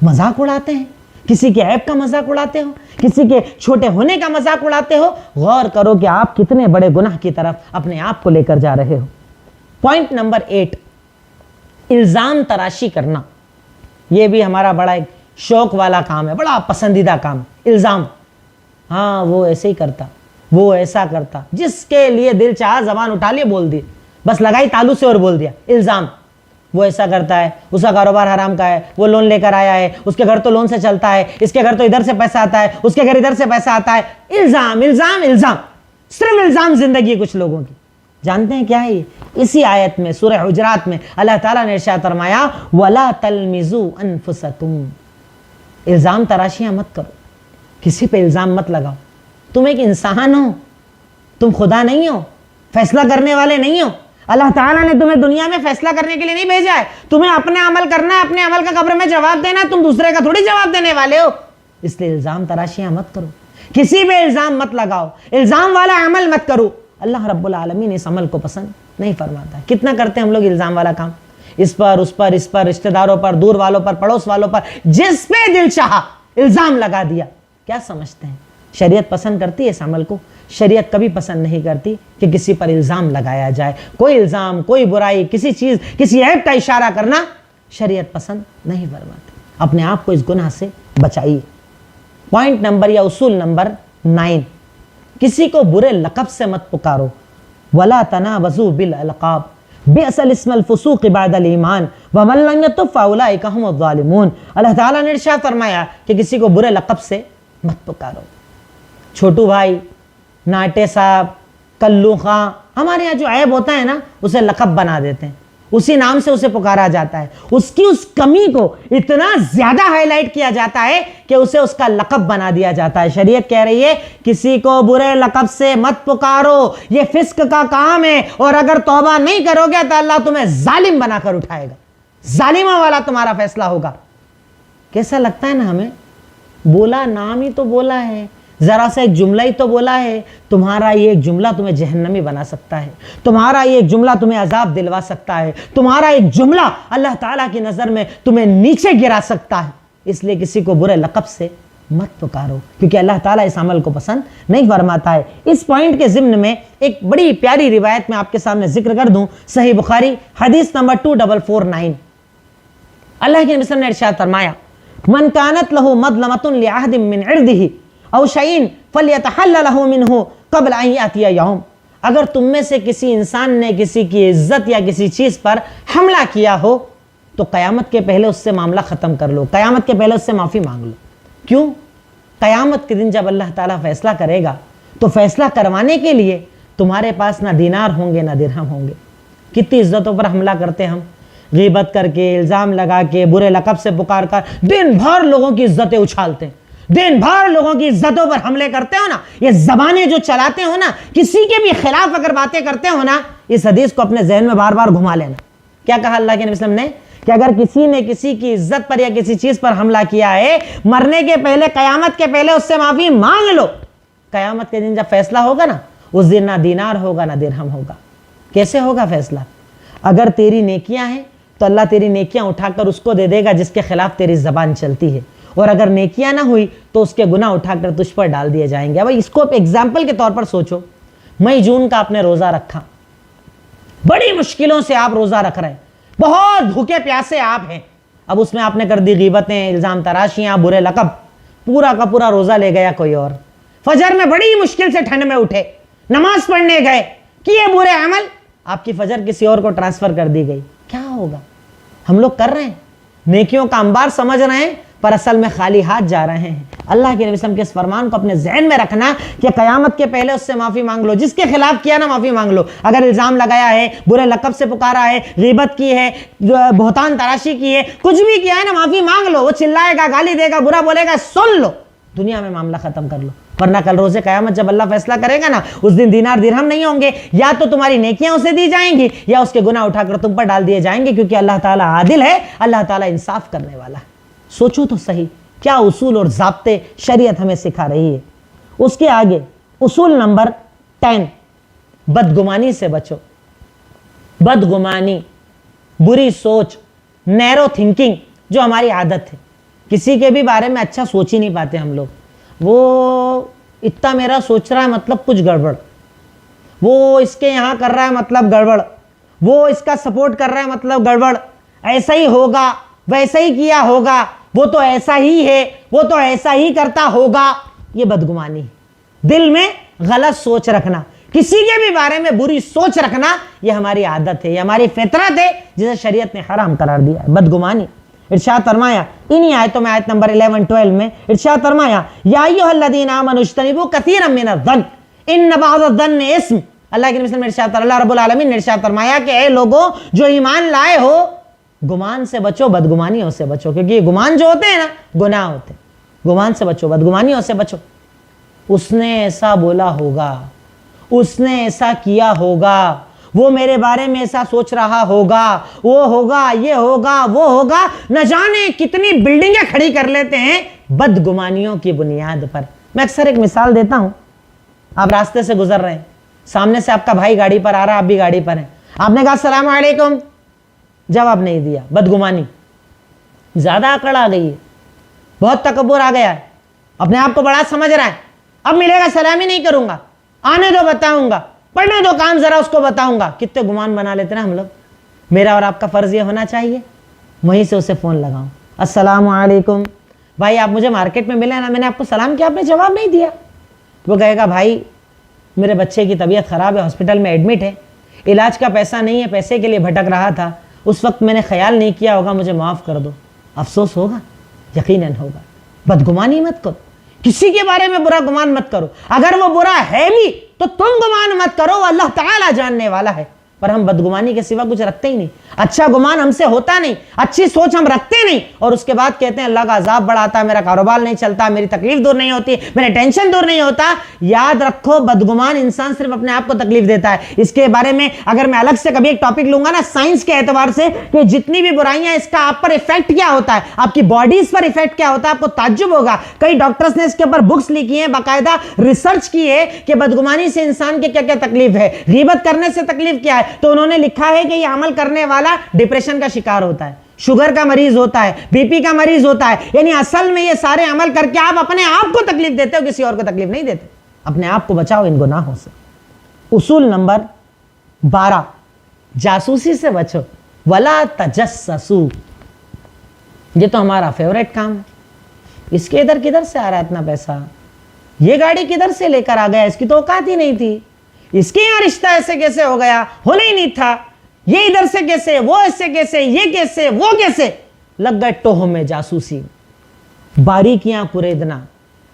مذاق اڑاتے ہیں، کسی کے عیب کا مذاق اڑاتے ہو، کسی کے چھوٹے ہونے کا مذاق اڑاتے ہو۔ غور کرو کہ آپ کتنے بڑے گناہ کی طرف اپنے آپ کو لے کر جا رہے ہو۔ پوائنٹ نمبر 8، الزام تراشی کرنا، یہ بھی ہمارا بڑا ایک شوق والا کام ہے، بڑا پسندیدہ کام ہے۔ الزام، ہاں وہ ایسے ہی کرتا، وہ ایسا کرتا، جس کے لیے دل چاہا زبان اٹھا لیے بول دی، بس لگائی تالو سے اور بول دیا الزام۔ وہ ایسا کرتا ہے، اس کا کاروبار حرام کا ہے، وہ لون لے کر آیا ہے، اس کے گھر تو لون سے چلتا ہے، اس کے گھر تو ادھر سے پیسہ آتا ہے، اس کے گھر ادھر سے پیسہ آتا ہے۔ الزام الزام الزام، صرف الزام زندگی کچھ لوگوں کی۔ جانتے ہیں کیا ہے یہ؟ اسی آیت میں سورہ حجرات میں اللہ تعالیٰ نے ارشاد فرمایا وَلَا تَلْمِزُوا أَنفُسَكُمْ، الزام تراشیاں مت کرو، کسی پہ الزام مت لگاؤ۔ تم ایک انسان ہو، تم خدا نہیں ہو، فیصلہ کرنے والے نہیں ہو۔ اللہ تعالیٰ نے تمہیں دنیا میں فیصلہ کرنے کے لیے نہیں بھیجا ہے، تمہیں اپنے عمل کرنا ہے، اپنے عمل کا قبر میں جواب دینا ہے، تم دوسرے کا تھوڑی جواب دینے والے ہو۔ اس لیے الزام تراشیاں مت کرو، کسی پہ الزام مت لگاؤ، الزام والا عمل مت کرو۔ اللہ رب العالمین اس عمل کو پسند نہیں فرماتا ہے۔ کتنا کرتے ہیں ہم لوگ الزام والا کام، اس پر اس پر اس پر، رشتہ داروں پر، دور والوں پر، پڑوس والوں پر، جس پہ دل چاہا الزام لگا دیا۔ کیا سمجھتے ہیں شریعت پسند کرتی ہے اس عمل کو؟ شریعت کبھی پسند نہیں کرتی کہ کسی پر الزام لگایا جائے۔ کوئی الزام، کوئی برائی، کسی چیز، کسی عیب کا اشارہ کرنا شریعت پسند نہیں فرماتی۔ اپنے آپ کو اس گناہ سے بچائیے۔ پوائنٹ نمبر یا اصول نمبر 9، کسی کو برے لقب سے مت پکارو۔ وَلَا تَنَابَزُوا بِالْأَلْقَابِ بِئْسَ الِاسْمُ الْفُسُوقُ بَعْدَ الْإِيمَانِ وَمَن لَّمْ يَتُبْ فَأُولَٰئِكَ هُمُ الظَّالِمُونَ۔ اللہ تعالیٰ نے ارشاد فرمایا کہ کسی کو برے لقب سے مت پکارو۔ چھوٹو بھائی، ناٹے صاحب، کلو خاں، ہمارے یہاں جو عیب ہوتا ہے نا اسے لقب بنا دیتے ہیں، اسی نام سے اسے پکارا جاتا ہے، اس کی اس کمی کو اتنا زیادہ ہائی لائٹ کیا جاتا ہے کہ اسے اس کا لقب بنا دیا جاتا ہے۔ شریعت کہہ رہی ہے کسی کو برے لقب سے مت پکارو، یہ فسق کا کام ہے، اور اگر توبہ نہیں کرو گے تو اللہ تمہیں ظالم بنا کر اٹھائے گا، ظالموں والا تمہارا فیصلہ ہوگا۔ کیسا لگتا ہے نا ہمیں؟ بولا نام ہی تو بولا ہے، ذرا سا ایک جملہ ہی تو بولا ہے، تمہارا یہ ایک جملہ تمہیں جہنمی بنا سکتا ہے، تمہارا یہ ایک جملہ تمہیں عذاب دلوا سکتا ہے، تمہارا ایک جملہ اللہ تعالیٰ کی نظر میں تمہیں نیچے گرا سکتا ہے۔ اس لیے کسی کو برے لقب سے مت پکارو، کیونکہ اللہ تعالیٰ اس عمل کو پسند نہیں فرماتا ہے۔ اس پوائنٹ کے ضمن میں ایک بڑی پیاری روایت میں آپ کے سامنے ذکر کر دوں، صحیح بخاری حدیث نمبر 2449، اللہ کے نبی صلی اللہ علیہ وسلم نے ارشاد فرمایا من کانت لہ مظلمۃ لعہد من عرضہ او شیء فلیتحل لہ منہ قبل ان یاتی یوم، اگر تم میں سے کسی انسان نے کسی کی عزت یا کسی چیز پر حملہ کیا ہو تو قیامت کے پہلے اس سے معاملہ ختم کر لو، قیامت کے پہلے اس سے معافی مانگ لو۔ کیوں؟ قیامت کے دن جب اللہ تعالیٰ فیصلہ کرے گا تو فیصلہ کروانے کے لیے تمہارے پاس نہ دینار ہوں گے نہ درہم ہوں گے۔ کتنی عزتوں پر حملہ کرتے ہم، غیبت کر کے، الزام لگا کے، برے لقب سے پکار کر دن بھر لوگوں کی عزتیں اچھالتے ہیں، دن بھر لوگوں کی عزتوں پر حملے کرتے ہو نا، یہ زبانیں جو چلاتے ہو نا، کسی کے بھی خلاف اگر باتیں کرتے ہو نا، اس حدیث کو اپنے ذہن میں بار بار گھما لینا۔ کیا کہا اللہ کے نبی صلی اللہ علیہ وسلم نے؟ کہ اگر کسی نے کسی کی عزت پر یا کسی چیز پر حملہ کیا ہے، مرنے کے پہلے، قیامت کے پہلے اس سے معافی مانگ لو۔ قیامت کے دن جب فیصلہ ہوگا نا، اس دن نہ دینار ہوگا نہ درہم ہوگا۔ کیسے ہوگا فیصلہ؟ اگر تیری نیکیاں ہیں تو اللہ تیری نیکیاں اٹھا کر اس کو دے دے گا جس کے خلاف تیری زبان چلتی ہے، اور اگر نیکیاں نہ ہوئی تو اس کے گناہ اٹھا کر تجھ پر ڈال دیے جائیں گے۔ اب اس کو ایگزامپل کے طور پر سوچو، مئی جون کا آپ نے روزہ رکھا، بڑی مشکلوں سے آپ روزہ رکھ رہے ہیں، بہت بھوکے پیاسے آپ ہیں، اب اس میں آپ نے کر دی غیبتیں، الزام تراشیاں، برے لقب، پورا کا پورا روزہ لے گیا کوئی اور، فجر میں بڑی مشکل سے ٹھنڈ میں اٹھے، نماز پڑھنے گئے، کیے برے عمل، آپ کی فجر کسی اور کو ٹرانسفر کر دی گئی، ہوگا. ہم لوگ کر رہے ہیں, نیکیوں کا انبار سمجھ رہے ہیں, پر اصل میں خالی ہاتھ جا رہے ہیں. اللہ کے نبی صلی اللہ علیہ وسلم کے اس فرمان کو اپنے ذہن میں رکھنا کہ قیامت کے پہلے اس سے معافی مانگ لو. جس کے خلاف کیا نا معافی مانگ لو. اگر الزام لگایا ہے, برے لقب سے پکارا ہے, غیبت کی ہے, بہتان تراشی کی ہے, کچھ بھی کیا ہے نا, معافی مانگ لو. وہ چلائے گا, گالی دے گا, برا بولے گا, سن لو, دنیا میں معاملہ ختم کر لو. ورنہ کل روز قیامت جب اللہ فیصلہ کرے گا نا, اس دن دینار درہم نہیں ہوں گے, یا تو تمہاری نیکیاں اسے دی جائیں گی یا اس کے گناہ اٹھا کر تم پر ڈال دیے جائیں گے, کیونکہ اللہ تعالیٰ عادل ہے, اللہ تعالیٰ انصاف کرنے والا ہے. سوچو تو صحیح کیا اصول اور ضابطے شریعت ہمیں سکھا رہی ہے. اس کے آگے اصول نمبر 10, بدگمانی سے بچو. بدگمانی, بری سوچ, نیرو تھنکنگ جو ہماری عادت ہے. کسی کے بھی بارے میں اچھا سوچ ہی نہیں پاتے ہم لوگ. وہ اتنا میرا سوچ رہا ہے مطلب کچھ گڑبڑ, وہ اس کے یہاں کر رہا ہے مطلب گڑبڑ, وہ اس کا سپورٹ کر رہا ہے مطلب گڑبڑ, ایسا ہی ہوگا, ویسا ہی کیا ہوگا, وہ تو ایسا ہی ہے, وہ تو ایسا ہی کرتا ہوگا. یہ بدگمانی. دل میں غلط سوچ رکھنا, کسی کے بھی بارے میں بری سوچ رکھنا, یہ ہماری عادت ہے, یہ ہماری فطرت ہے جسے شریعت نے حرام قرار دیا ہے. بدگمانی. ارشاد فرمایا انہی آیتوں میں, آیت نمبر 11-12 میں ارشاد فرمایا یا ایھا الذین آمنوا اجتنبوا کثیرا من الظن ان بعض الظن اسم. اللہ کے نبی ارشاد, اللہ رب العالمین نے ارشاد فرمایا کہ اے لوگوں جو ایمان لائے ہو, گمان سے بچو, بدگمانیوں سے بچو, کیونکہ یہ گمان جو ہوتے ہیں نا گناہ ہوتے ہیں. گمان سے بچو, بدگمانیوں سے بچو. اس نے ایسا بولا ہوگا, اس نے ایسا کیا ہوگا, وہ میرے بارے میں ایسا سوچ رہا ہوگا, وہ ہوگا, یہ ہوگا, وہ ہوگا, نہ جانے کتنی بلڈنگیں کھڑی کر لیتے ہیں بدگمانیوں کی بنیاد پر. میں اکثر ایک مثال دیتا ہوں. آپ راستے سے گزر رہے ہیں, سامنے سے آپ کا بھائی گاڑی پر آ رہا, آپ بھی گاڑی پر ہیں, آپ نے کہا السلام علیکم, جواب نہیں دیا. بدگمانی. زیادہ عقل آ گئی ہے, بہت تکبر آ گیا ہے, اپنے آپ کو بڑا سمجھ رہا ہے. اب ملے گا سلام ہی نہیں کروں گا, آنے دو بتاؤں گا, پڑھنے دو کام ذرا اس کو بتاؤں گا. کتنے گمان بنا لیتے نا ہم لوگ. میرا اور آپ کا فرض یہ ہونا چاہیے وہیں سے اسے فون لگاؤں, السلام علیکم بھائی, آپ مجھے مارکیٹ میں ملے نا, میں نے آپ کو سلام کیا, آپ نے جواب نہیں دیا. وہ کہے گا بھائی میرے بچے کی طبیعت خراب ہے, ہاسپٹل میں ایڈمٹ ہے, علاج کا پیسہ نہیں ہے, پیسے کے لیے بھٹک رہا تھا, اس وقت میں نے خیال نہیں کیا ہوگا, مجھے معاف کر دو. افسوس ہوگا, یقیناً ہوگا. بدگمانی مت کرو, کسی کے بارے میں برا گمان مت کرو. اگر وہ برا ہے بھی تو تم گمان مت کرو, وہ اللہ تعالیٰ جاننے والا ہے. پر ہم بدگمانی کے سوا کچھ رکھتے ہی نہیں. اچھا گمان ہم سے ہوتا نہیں, اچھی سوچ ہم رکھتے نہیں, اور اس کے بعد کہتے ہیں اللہ کا عذاب بڑا آتا ہے, میرا کاروبار نہیں چلتا, میری تکلیف دور نہیں ہوتی, میرے ٹینشن دور نہیں ہوتا. یاد رکھو بدگمان انسان صرف اپنے آپ کو تکلیف دیتا ہے. اس کے بارے میں اگر میں الگ سے کبھی ایک ٹاپک لوں گا نا سائنس کے اعتبار سے, کہ جتنی بھی برائیاں اس کا آپ پر افیکٹ کیا ہوتا ہے, آپ کی باڈیز پر افیکٹ کیا ہوتا ہے, آپ کو تعجب ہوگا. کئی ڈاکٹرز نے اس کے اوپر بکس لکھی ہیں, باقاعدہ ریسرچ کی ہے کہ بدگمانی سے انسان کے کیا کیا تکلیف ہے, غیبت کرنے سے تکلیف کیا ہے. تو انہوں نے لکھا ہے کہ یہ عمل کرنے والا ڈپریشن کا شکار ہوتا ہے, شوگر کا مریض ہوتا ہے, بی پی کا مریض ہوتا ہے. یعنی اصل میں یہ سارے عمل کر کے آپ اپنے آپ کو تکلیف دیتے ہو, کسی اور کو تکلیف نہیں دیتے. اپنے آپ کو بچاؤ ان گناہوں سے. اصول نمبر 12, جاسوسی سے بچو. ولا تجسسوا. یہ تو ہمارا فیوریٹ کام ہے. اس کے ادھر کدھر سے آ رہا ہے اتنا پیسہ, یہ گاڑی کدھر سے لے کر آ گیا, اس کی تو اوقات ہی نہیں تھی, اس کے یہاں رشتہ ایسے کیسے ہو گیا, ہونا ہی نہیں تھا, یہ ادھر سے کیسے, وہ ایسے کیسے, یہ کیسے, وہ کیسے. لگ گئے ٹوہ میں جاسوسی. باریکیاں کریدنا,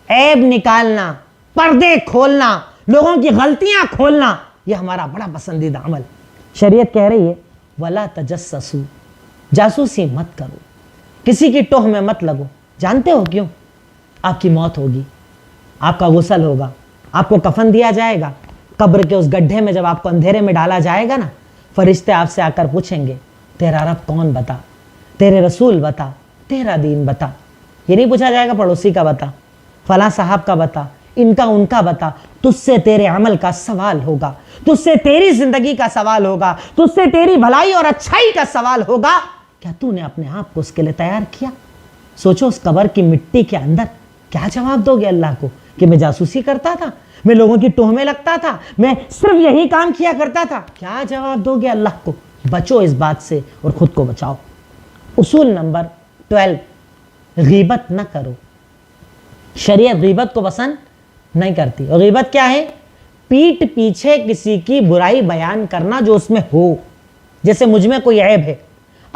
عیب نکالنا, پردے کھولنا, لوگوں کی غلطیاں کھولنا, یہ ہمارا بڑا پسندیدہ عمل. شریعت کہہ رہی ہے ولا تجسسوا, جاسوسی مت کرو, کسی کی ٹوہ میں مت لگو. جانتے ہو کیوں؟ آپ کی موت ہوگی, آپ کا غسل ہوگا, آپ کو کفن دیا جائے گا, قبر کے اس گڈھے میں جب آپ کو اندھیرے میں ڈالا جائے گا نا, فرشتے آپ سے آ کر پوچھیں گے تیرا رب کون, بتا, تیرے رسول بتا, تیرا دین بتا. یہ نہیں پوچھا جائے گا پڑوسی کا بتا, فلاں صاحب کا بتا, ان کا بتا. تجھ سے تیرے عمل کا سوال ہوگا, تجھ سے تیری زندگی کا سوال ہوگا, تجھ سے تیری بھلائی اور اچھائی کا سوال ہوگا. کیا تو نے اپنے آپ کو اس کے لیے تیار کیا؟ سوچو اس قبر کی مٹی کے اندر کیا جواب دو گے اللہ کو کہ میں جاسوسی کرتا تھا, میں لوگوں کی ٹوہ میں لگتا تھا, میں صرف یہی کام کیا کرتا تھا. کیا جواب دو گے اللہ کو؟ بچو اس بات سے اور خود کو بچاؤ. اصول نمبر 12, غیبت نہ کرو. شریعت غیبت کو پسند نہیں کرتی. اور غیبت کیا ہے؟ پیٹھ پیچھے کسی کی برائی بیان کرنا جو اس میں ہو. جیسے مجھ میں کوئی عیب ہے,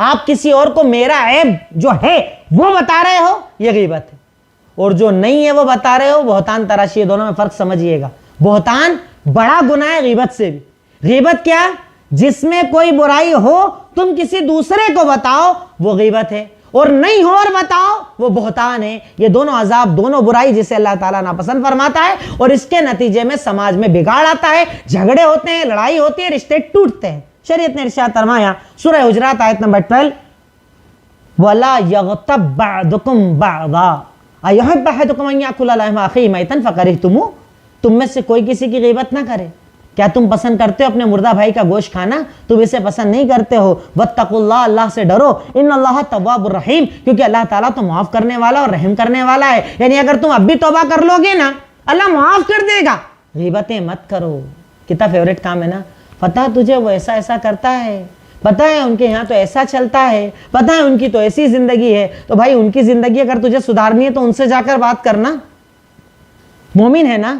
آپ کسی اور کو میرا عیب جو ہے وہ بتا رہے ہو، یہ غیبت ہے، اور جو نہیں ہے وہ بتا رہے ہو بہتان تراشی. یہ دونوں میں فرق سمجھیے گا. بہتان بڑا گناہ ہے غیبت سے بھی. غیبت کیا؟ جس میں کوئی برائی ہو تم کسی دوسرے کو بتاؤ، وہ غیبت ہے، اور نہیں ہو اور بتاؤ، وہ بہتان ہے. یہ دونوں عذاب، دونوں برائی جسے اللہ تعالیٰ ناپسند فرماتا ہے، اور اس کے نتیجے میں سماج میں بگاڑ آتا ہے، جھگڑے ہوتے ہیں، لڑائی ہوتی ہے، رشتے ٹوٹتے ہیں. شریعت نے ارشاد فرمایا سورہ حجرات آیت نمبر 12، وَلَا يَغْتَبْ بَعْضُكُمْ بَعْضًا أَيُحِبُّ أَحَدُكُمْ أَن يَأْكُلَ لَحْمَ أَخِيهِ مَيْتًا فَكَرِهْتُمُوهُ. تم میں سے کوئی کسی کی غیبت نہ کرے. کیا تم پسند کرتے ہو اپنے مردہ بھائی کا گوشت کھانا؟ تم اسے پسند نہیں کرتے ہو. وَاتَّقُوا اللَّهَ، اللہ سے ڈرو. إِنَّ اللَّهَ تَوَّابٌ رَحِيمٌ، کیونکہ اللہ تعالیٰ تو معاف کرنے والا اور رحم کرنے والا ہے. یعنی اگر تم اب بھی توبہ کر لو گے نا، اللہ معاف کر دے گا. غیبتیں مت کرو. کتنا فیوریٹ کام ہے نا. پتہ تجھے وہ ایسا ایسا کرتا ہے، پتہ ہے ان کے یہاں تو ایسا چلتا ہے، پتہ ہے ان کی تو ایسی زندگی ہے. تو بھائی ان کی زندگی اگر تجھے سدھارنی ہے تو ان سے جا کر بات کرنا. مومن ہے نا،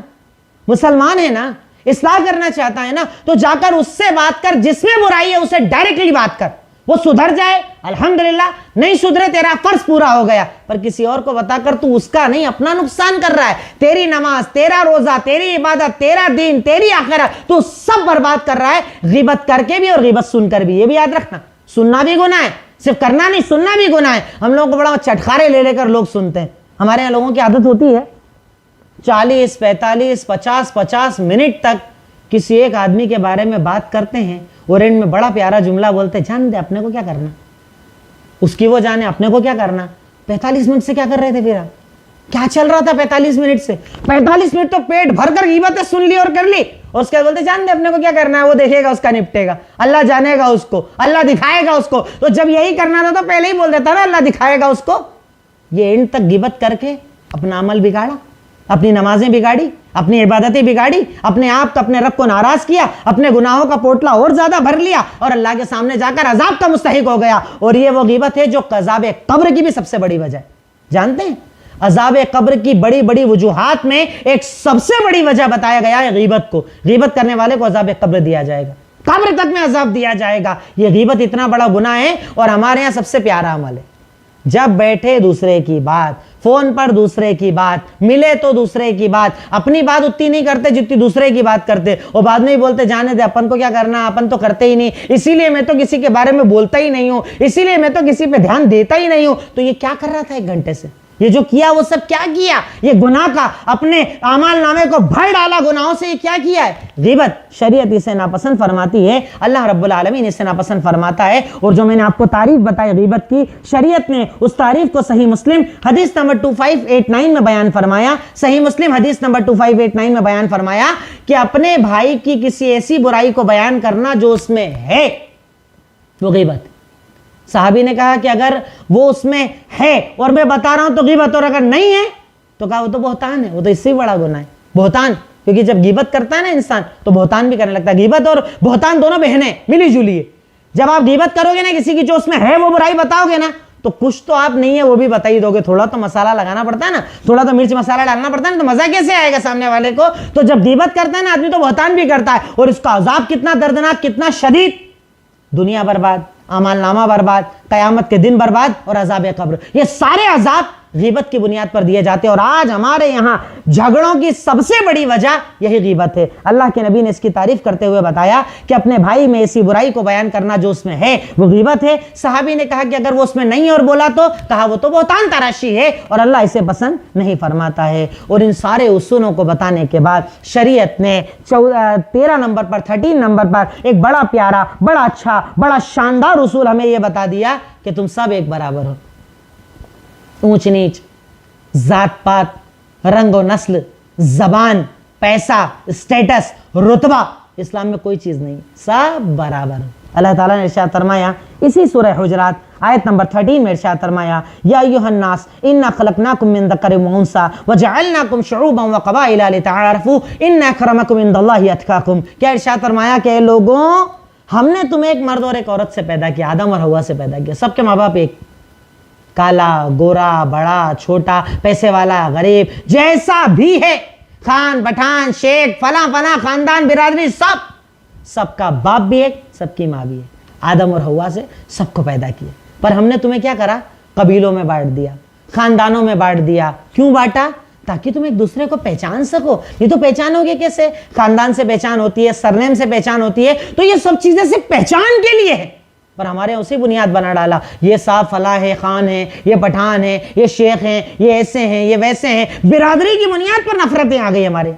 مسلمان ہے نا، اصلاح کرنا چاہتا ہے نا، تو جا کر اس سے بات کر. جس میں برائی ہے اسے ڈائریکٹلی بات کر. وہ سدھر جائے الحمدللہ، نہیں سدھرے تیرا فرض پورا ہو گیا. پر کسی اور کو بتا کر تو اس کا نہیں اپنا نقصان کر رہا ہے. تیری نماز، تیرا روزہ، تیری عبادت، تیرا دین، تیری آخرت، تو سب برباد کر رہا ہے. غیبت کر کے بھی اور غیبت سن کر بھی. یہ بھی یاد رکھنا، سننا بھی گناہ ہے، صرف کرنا نہیں، سننا بھی گناہ ہے. ہم لوگوں کو بڑا چٹخارے لے لے کر لوگ سنتے ہیں. ہمارے یہاں لوگوں کی عادت ہوتی ہے 40 45 50 منٹ تک کسی ایک آدمی کے بارے میں بات کرتے ہیں، اور اینڈ میں بڑا پیارا جملہ بولتے ہیں، جان دے اپنے کو کیا کرنا، اس کی وہ جانے اپنے کو کیا کرنا. 45 منٹ سے کیا کر رہے تھے پھر آپ؟ کیا چل رہا تھا 45 منٹ سے؟ 45 منٹ تو پیٹ بھر کر غیبتیں سن لی اور کر لی، اور اس کے بعد بولتے جان دے اپنے کو کیا کرنا ہے، وہ دیکھے گا، اس کا نپٹے گا، اللہ جانے گا اس کو، اللہ دکھائے گا اس کو. تو جب یہی کرنا تھا تو پہلے ہی بول دیتا نا اللہ دکھائے گا اس کو. یہ اینڈ تک غیبت کر کے اپنا عمل بگاڑا، اپنی نمازیں بگاڑی، اپنی عبادتیں بگاڑی، اپنے آپ کو، اپنے رب کو ناراض کیا، اپنے گناہوں کا پوٹلا اور زیادہ بھر لیا، اور اللہ کے سامنے جا کر عذاب کا مستحق ہو گیا. اور یہ وہ غیبت ہے جو عذاب قبر کی بھی سب سے بڑی وجہ ہے. جانتے ہیں عذاب قبر کی بڑی بڑی وجوہات میں ایک سب سے بڑی وجہ بتایا گیا ہے غیبت کو. غیبت کرنے والے کو عذاب قبر دیا جائے گا، قبر تک میں عذاب دیا جائے گا. یہ غیبت اتنا بڑا گناہ ہے، اور ہمارے یہاں سب سے پیارا عمل ہے. جب بیٹھے دوسرے کی بات، فون پر دوسرے کی بات، ملے تو دوسرے کی بات. اپنی بات اتنی نہیں کرتے جتنی دوسرے کی بات کرتے، اور بعد میں ہی بولتے جانے دے اپن کو کیا کرنا، اپن تو کرتے ہی نہیں، اسی لیے میں تو کسی کے بارے میں بولتا ہی نہیں ہوں، اسی لیے میں تو کسی پہ دھیان دیتا ہی نہیں ہوں. تو یہ کیا کر رہا تھا 1 گھنٹے سے؟ یہ جو کیا وہ سب کیا کیا؟ یہ گناہ کا اپنے اعمال نامے کو بھر ڈالا گناہوں سے. یہ کیا کیا ہے؟ غیبت. شریعت اسے ناپسند فرماتی ہے، اللہ رب العالمین اسے ناپسند فرماتا ہے. اور جو میں نے آپ کو تعریف بتائی غیبت کی، شریعت نے اس تعریف کو صحیح مسلم حدیث نمبر 2589 میں بیان فرمایا. صحیح مسلم حدیث نمبر 2589 میں بیان فرمایا کہ اپنے بھائی کی کسی ایسی برائی کو بیان کرنا جو اس میں ہے، وہ غیبت. صحابی نے کہا کہ اگر وہ اس میں ہے اور میں بتا رہا ہوں تو غیبت، اور اگر نہیں ہے تو کہا وہ تو بہتان ہے، وہ تو اس سے بھی بڑا گناہ ہے. بہتان، کیونکہ جب غیبت کرتا ہے نا انسان تو بہتان بھی کرنے لگتا ہے. غیبت اور بہتان دونوں بہنیں ملی جلی ہے. جب آپ غیبت کرو گے نا کسی کی جو اس میں ہے وہ برائی بتاؤ گے نا، تو کچھ تو آپ نہیں ہے وہ بھی بتا ہی دو گے. تھوڑا تو مسالہ لگانا پڑتا ہے نا، تھوڑا تو مرچ مسالہ ڈالنا پڑتا ہے نا، تو مزہ کیسے آئے گا سامنے والے کو؟ تو جب غیبت کرتا ہے نا آدمی تو بہتان بھی کرتا ہے، اور اس کا عذاب کتنا دردناک، کتنا شدید. دنیا برباد، اعمال نامہ برباد، قیامت کے دن برباد، اور عذاب قبر. یہ سارے عذاب غیبت کی بنیاد پر دیے جاتے ہیں. اور آج ہمارے یہاں جھگڑوں کی سب سے بڑی وجہ یہی غیبت ہے. اللہ کے نبی نے اس کی تعریف کرتے ہوئے بتایا کہ اپنے بھائی میں ایسی برائی کو بیان کرنا جو اس میں ہے وہ غیبت ہے. صحابی نے کہا کہ اگر وہ اس میں نہیں اور بولا تو کہا وہ تو بہتان تراشی ہے، اور اللہ اسے پسند نہیں فرماتا ہے. اور ان سارے اصولوں کو بتانے کے بعد شریعت نے 13 نمبر پر 13 نمبر پر ایک بڑا پیارا، بڑا اچھا، بڑا شاندار اصول ہمیں یہ بتا دیا کہ تم سب ایک برابر ہو. اونچ نیچ، ذات پات، رنگ و نسل، زبان، پیسہ، اسٹیٹس، رتبہ، اسلام میں کوئی چیز نہیں، سب برابر ہو. اللہ تعالیٰ نے ارشاد فرمایا اسی سورہ حجرات آیت نمبر 13 میں ارشاد فرمایا یا ایھا الناس انا خلقناکم من ذکر و انثی وجعلناکم شعوبا وقبائل لتعارفوا ان اکرمکم عند اللہ اتقاکم. کیا ارشاد فرمایا کہ اے لوگوں، ہم نے تمہیں ایک مرد اور ایک عورت سے پیدا کیا، آدم اور حوا سے پیدا کیا. سب کے ماں باپ ایک، کالا، گورا، بڑا، چھوٹا، پیسے والا، غریب، جیسا بھی ہے، خان، پٹھان، شیخ، فلاں فلاں خاندان، برادری، سب کا باپ بھی ایک، سب کی ماں بھی ہے. آدم اور حوا سے سب کو پیدا کیا، پر ہم نے تمہیں کیا کرا؟ قبیلوں میں بانٹ دیا، خاندانوں میں بانٹ دیا۔ کیوں بانٹا؟ تاکہ تم ایک دوسرے کو پہچان سکو۔ یہ تو پہچانو گے کیسے؟ خاندان سے پہچان ہوتی ہے، سرنیم سے پہچان ہوتی ہے، تو یہ سب چیزیں صرف پہچان کے لیے ہے، پر ہمارے اسی بنیاد بنا ڈالا، یہ صاحب فلاں ہے، خان ہے، یہ پٹھان ہے، یہ شیخ ہیں، یہ ایسے ہیں، یہ ویسے ہیں، برادری کی بنیاد پر نفرتیں آ گئی ہمارے،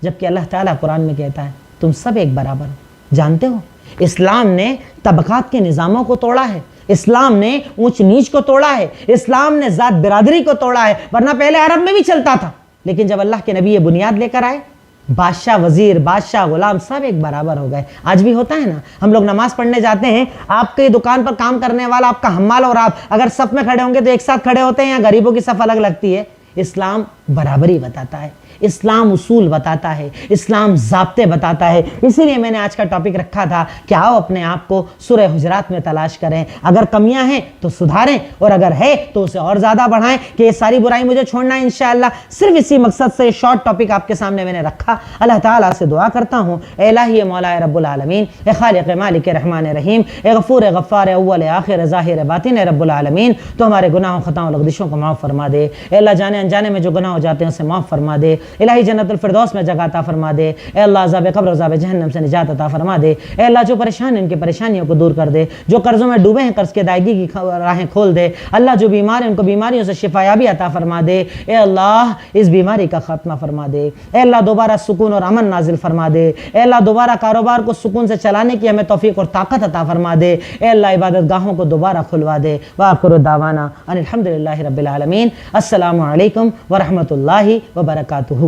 جبکہ اللہ تعالیٰ قرآن میں کہتا ہے تم سب ایک برابر ہو۔ جانتے ہو اسلام نے طبقات کے نظاموں کو توڑا ہے، اسلام نے اونچ نیچ کو توڑا ہے، اسلام نے ذات برادری کو توڑا ہے، ورنہ پہلے عرب میں بھی چلتا تھا، لیکن جب اللہ کے نبی یہ بنیاد لے کر آئے، بادشاہ وزیر، بادشاہ غلام سب ایک برابر ہو گئے۔ آج بھی ہوتا ہے نا، ہم لوگ نماز پڑھنے جاتے ہیں، آپ کی دکان پر کام کرنے والا، آپ کا حمال اور آپ اگر صف میں کھڑے ہوں گے تو ایک ساتھ کھڑے ہوتے ہیں، یا غریبوں کی صف الگ لگتی ہے؟ اسلام برابری بتاتا ہے، اسلام اصول بتاتا ہے، اسلام ضابطے بتاتا ہے۔ اسی لیے میں نے آج کا ٹاپک رکھا تھا کہ آؤ اپنے آپ کو سورہ حجرات میں تلاش کریں، اگر کمیاں ہیں تو سدھاریں، اور اگر ہے تو اسے اور زیادہ بڑھائیں کہ یہ ساری برائی مجھے چھوڑنا ہے انشاءاللہ۔ صرف اسی مقصد سے یہ شارٹ ٹاپک آپ کے سامنے میں نے رکھا۔ اللہ تعالیٰ سے دعا کرتا ہوں، اے الہی مولا رب العالمین، اے خالق مالک رحمان رحیم، اے غفور غفار اول آخر ظاہر باطن رب العالمین، تو ہمارے گناہوں خطاؤں لغزشوں کو معاف فرما دے۔ اے اللہ جانے انجانے میں جو گناہ ہو جاتے ہیں اسے معاف فرما دے۔ الہی جنت الفردوس میں جگہ عطا فرما دے۔ اے اللہ عذاب قبر و عذاب جہنم سے نجات عطا فرما دے۔ اے اللہ جو پریشان ہیں ان کی پریشانیوں کو دور کر دے، جو قرضوں میں ڈوبے ہیں قرض کی ادائیگی کی راہیں کھول دے۔ اللہ جو بیمار ہیں ان کو بیماریوں سے شفا یابی عطا فرما دے۔ اے اللہ اس بیماری کا خاتمہ فرما دے۔ اے اللہ دوبارہ سکون اور امن نازل فرما دے۔ اے اللہ دوبارہ کاروبار کو سکون سے چلانے کی ہمیں توفیق اور طاقت عطا فرما دے۔ اے اللہ عبادت گاہوں کو دوبارہ کھلوا دے۔ وآخر دعوانا ان الحمدللہ رب العالمین۔ السلام علیکم ورحمۃ اللہ وبرکاتہ۔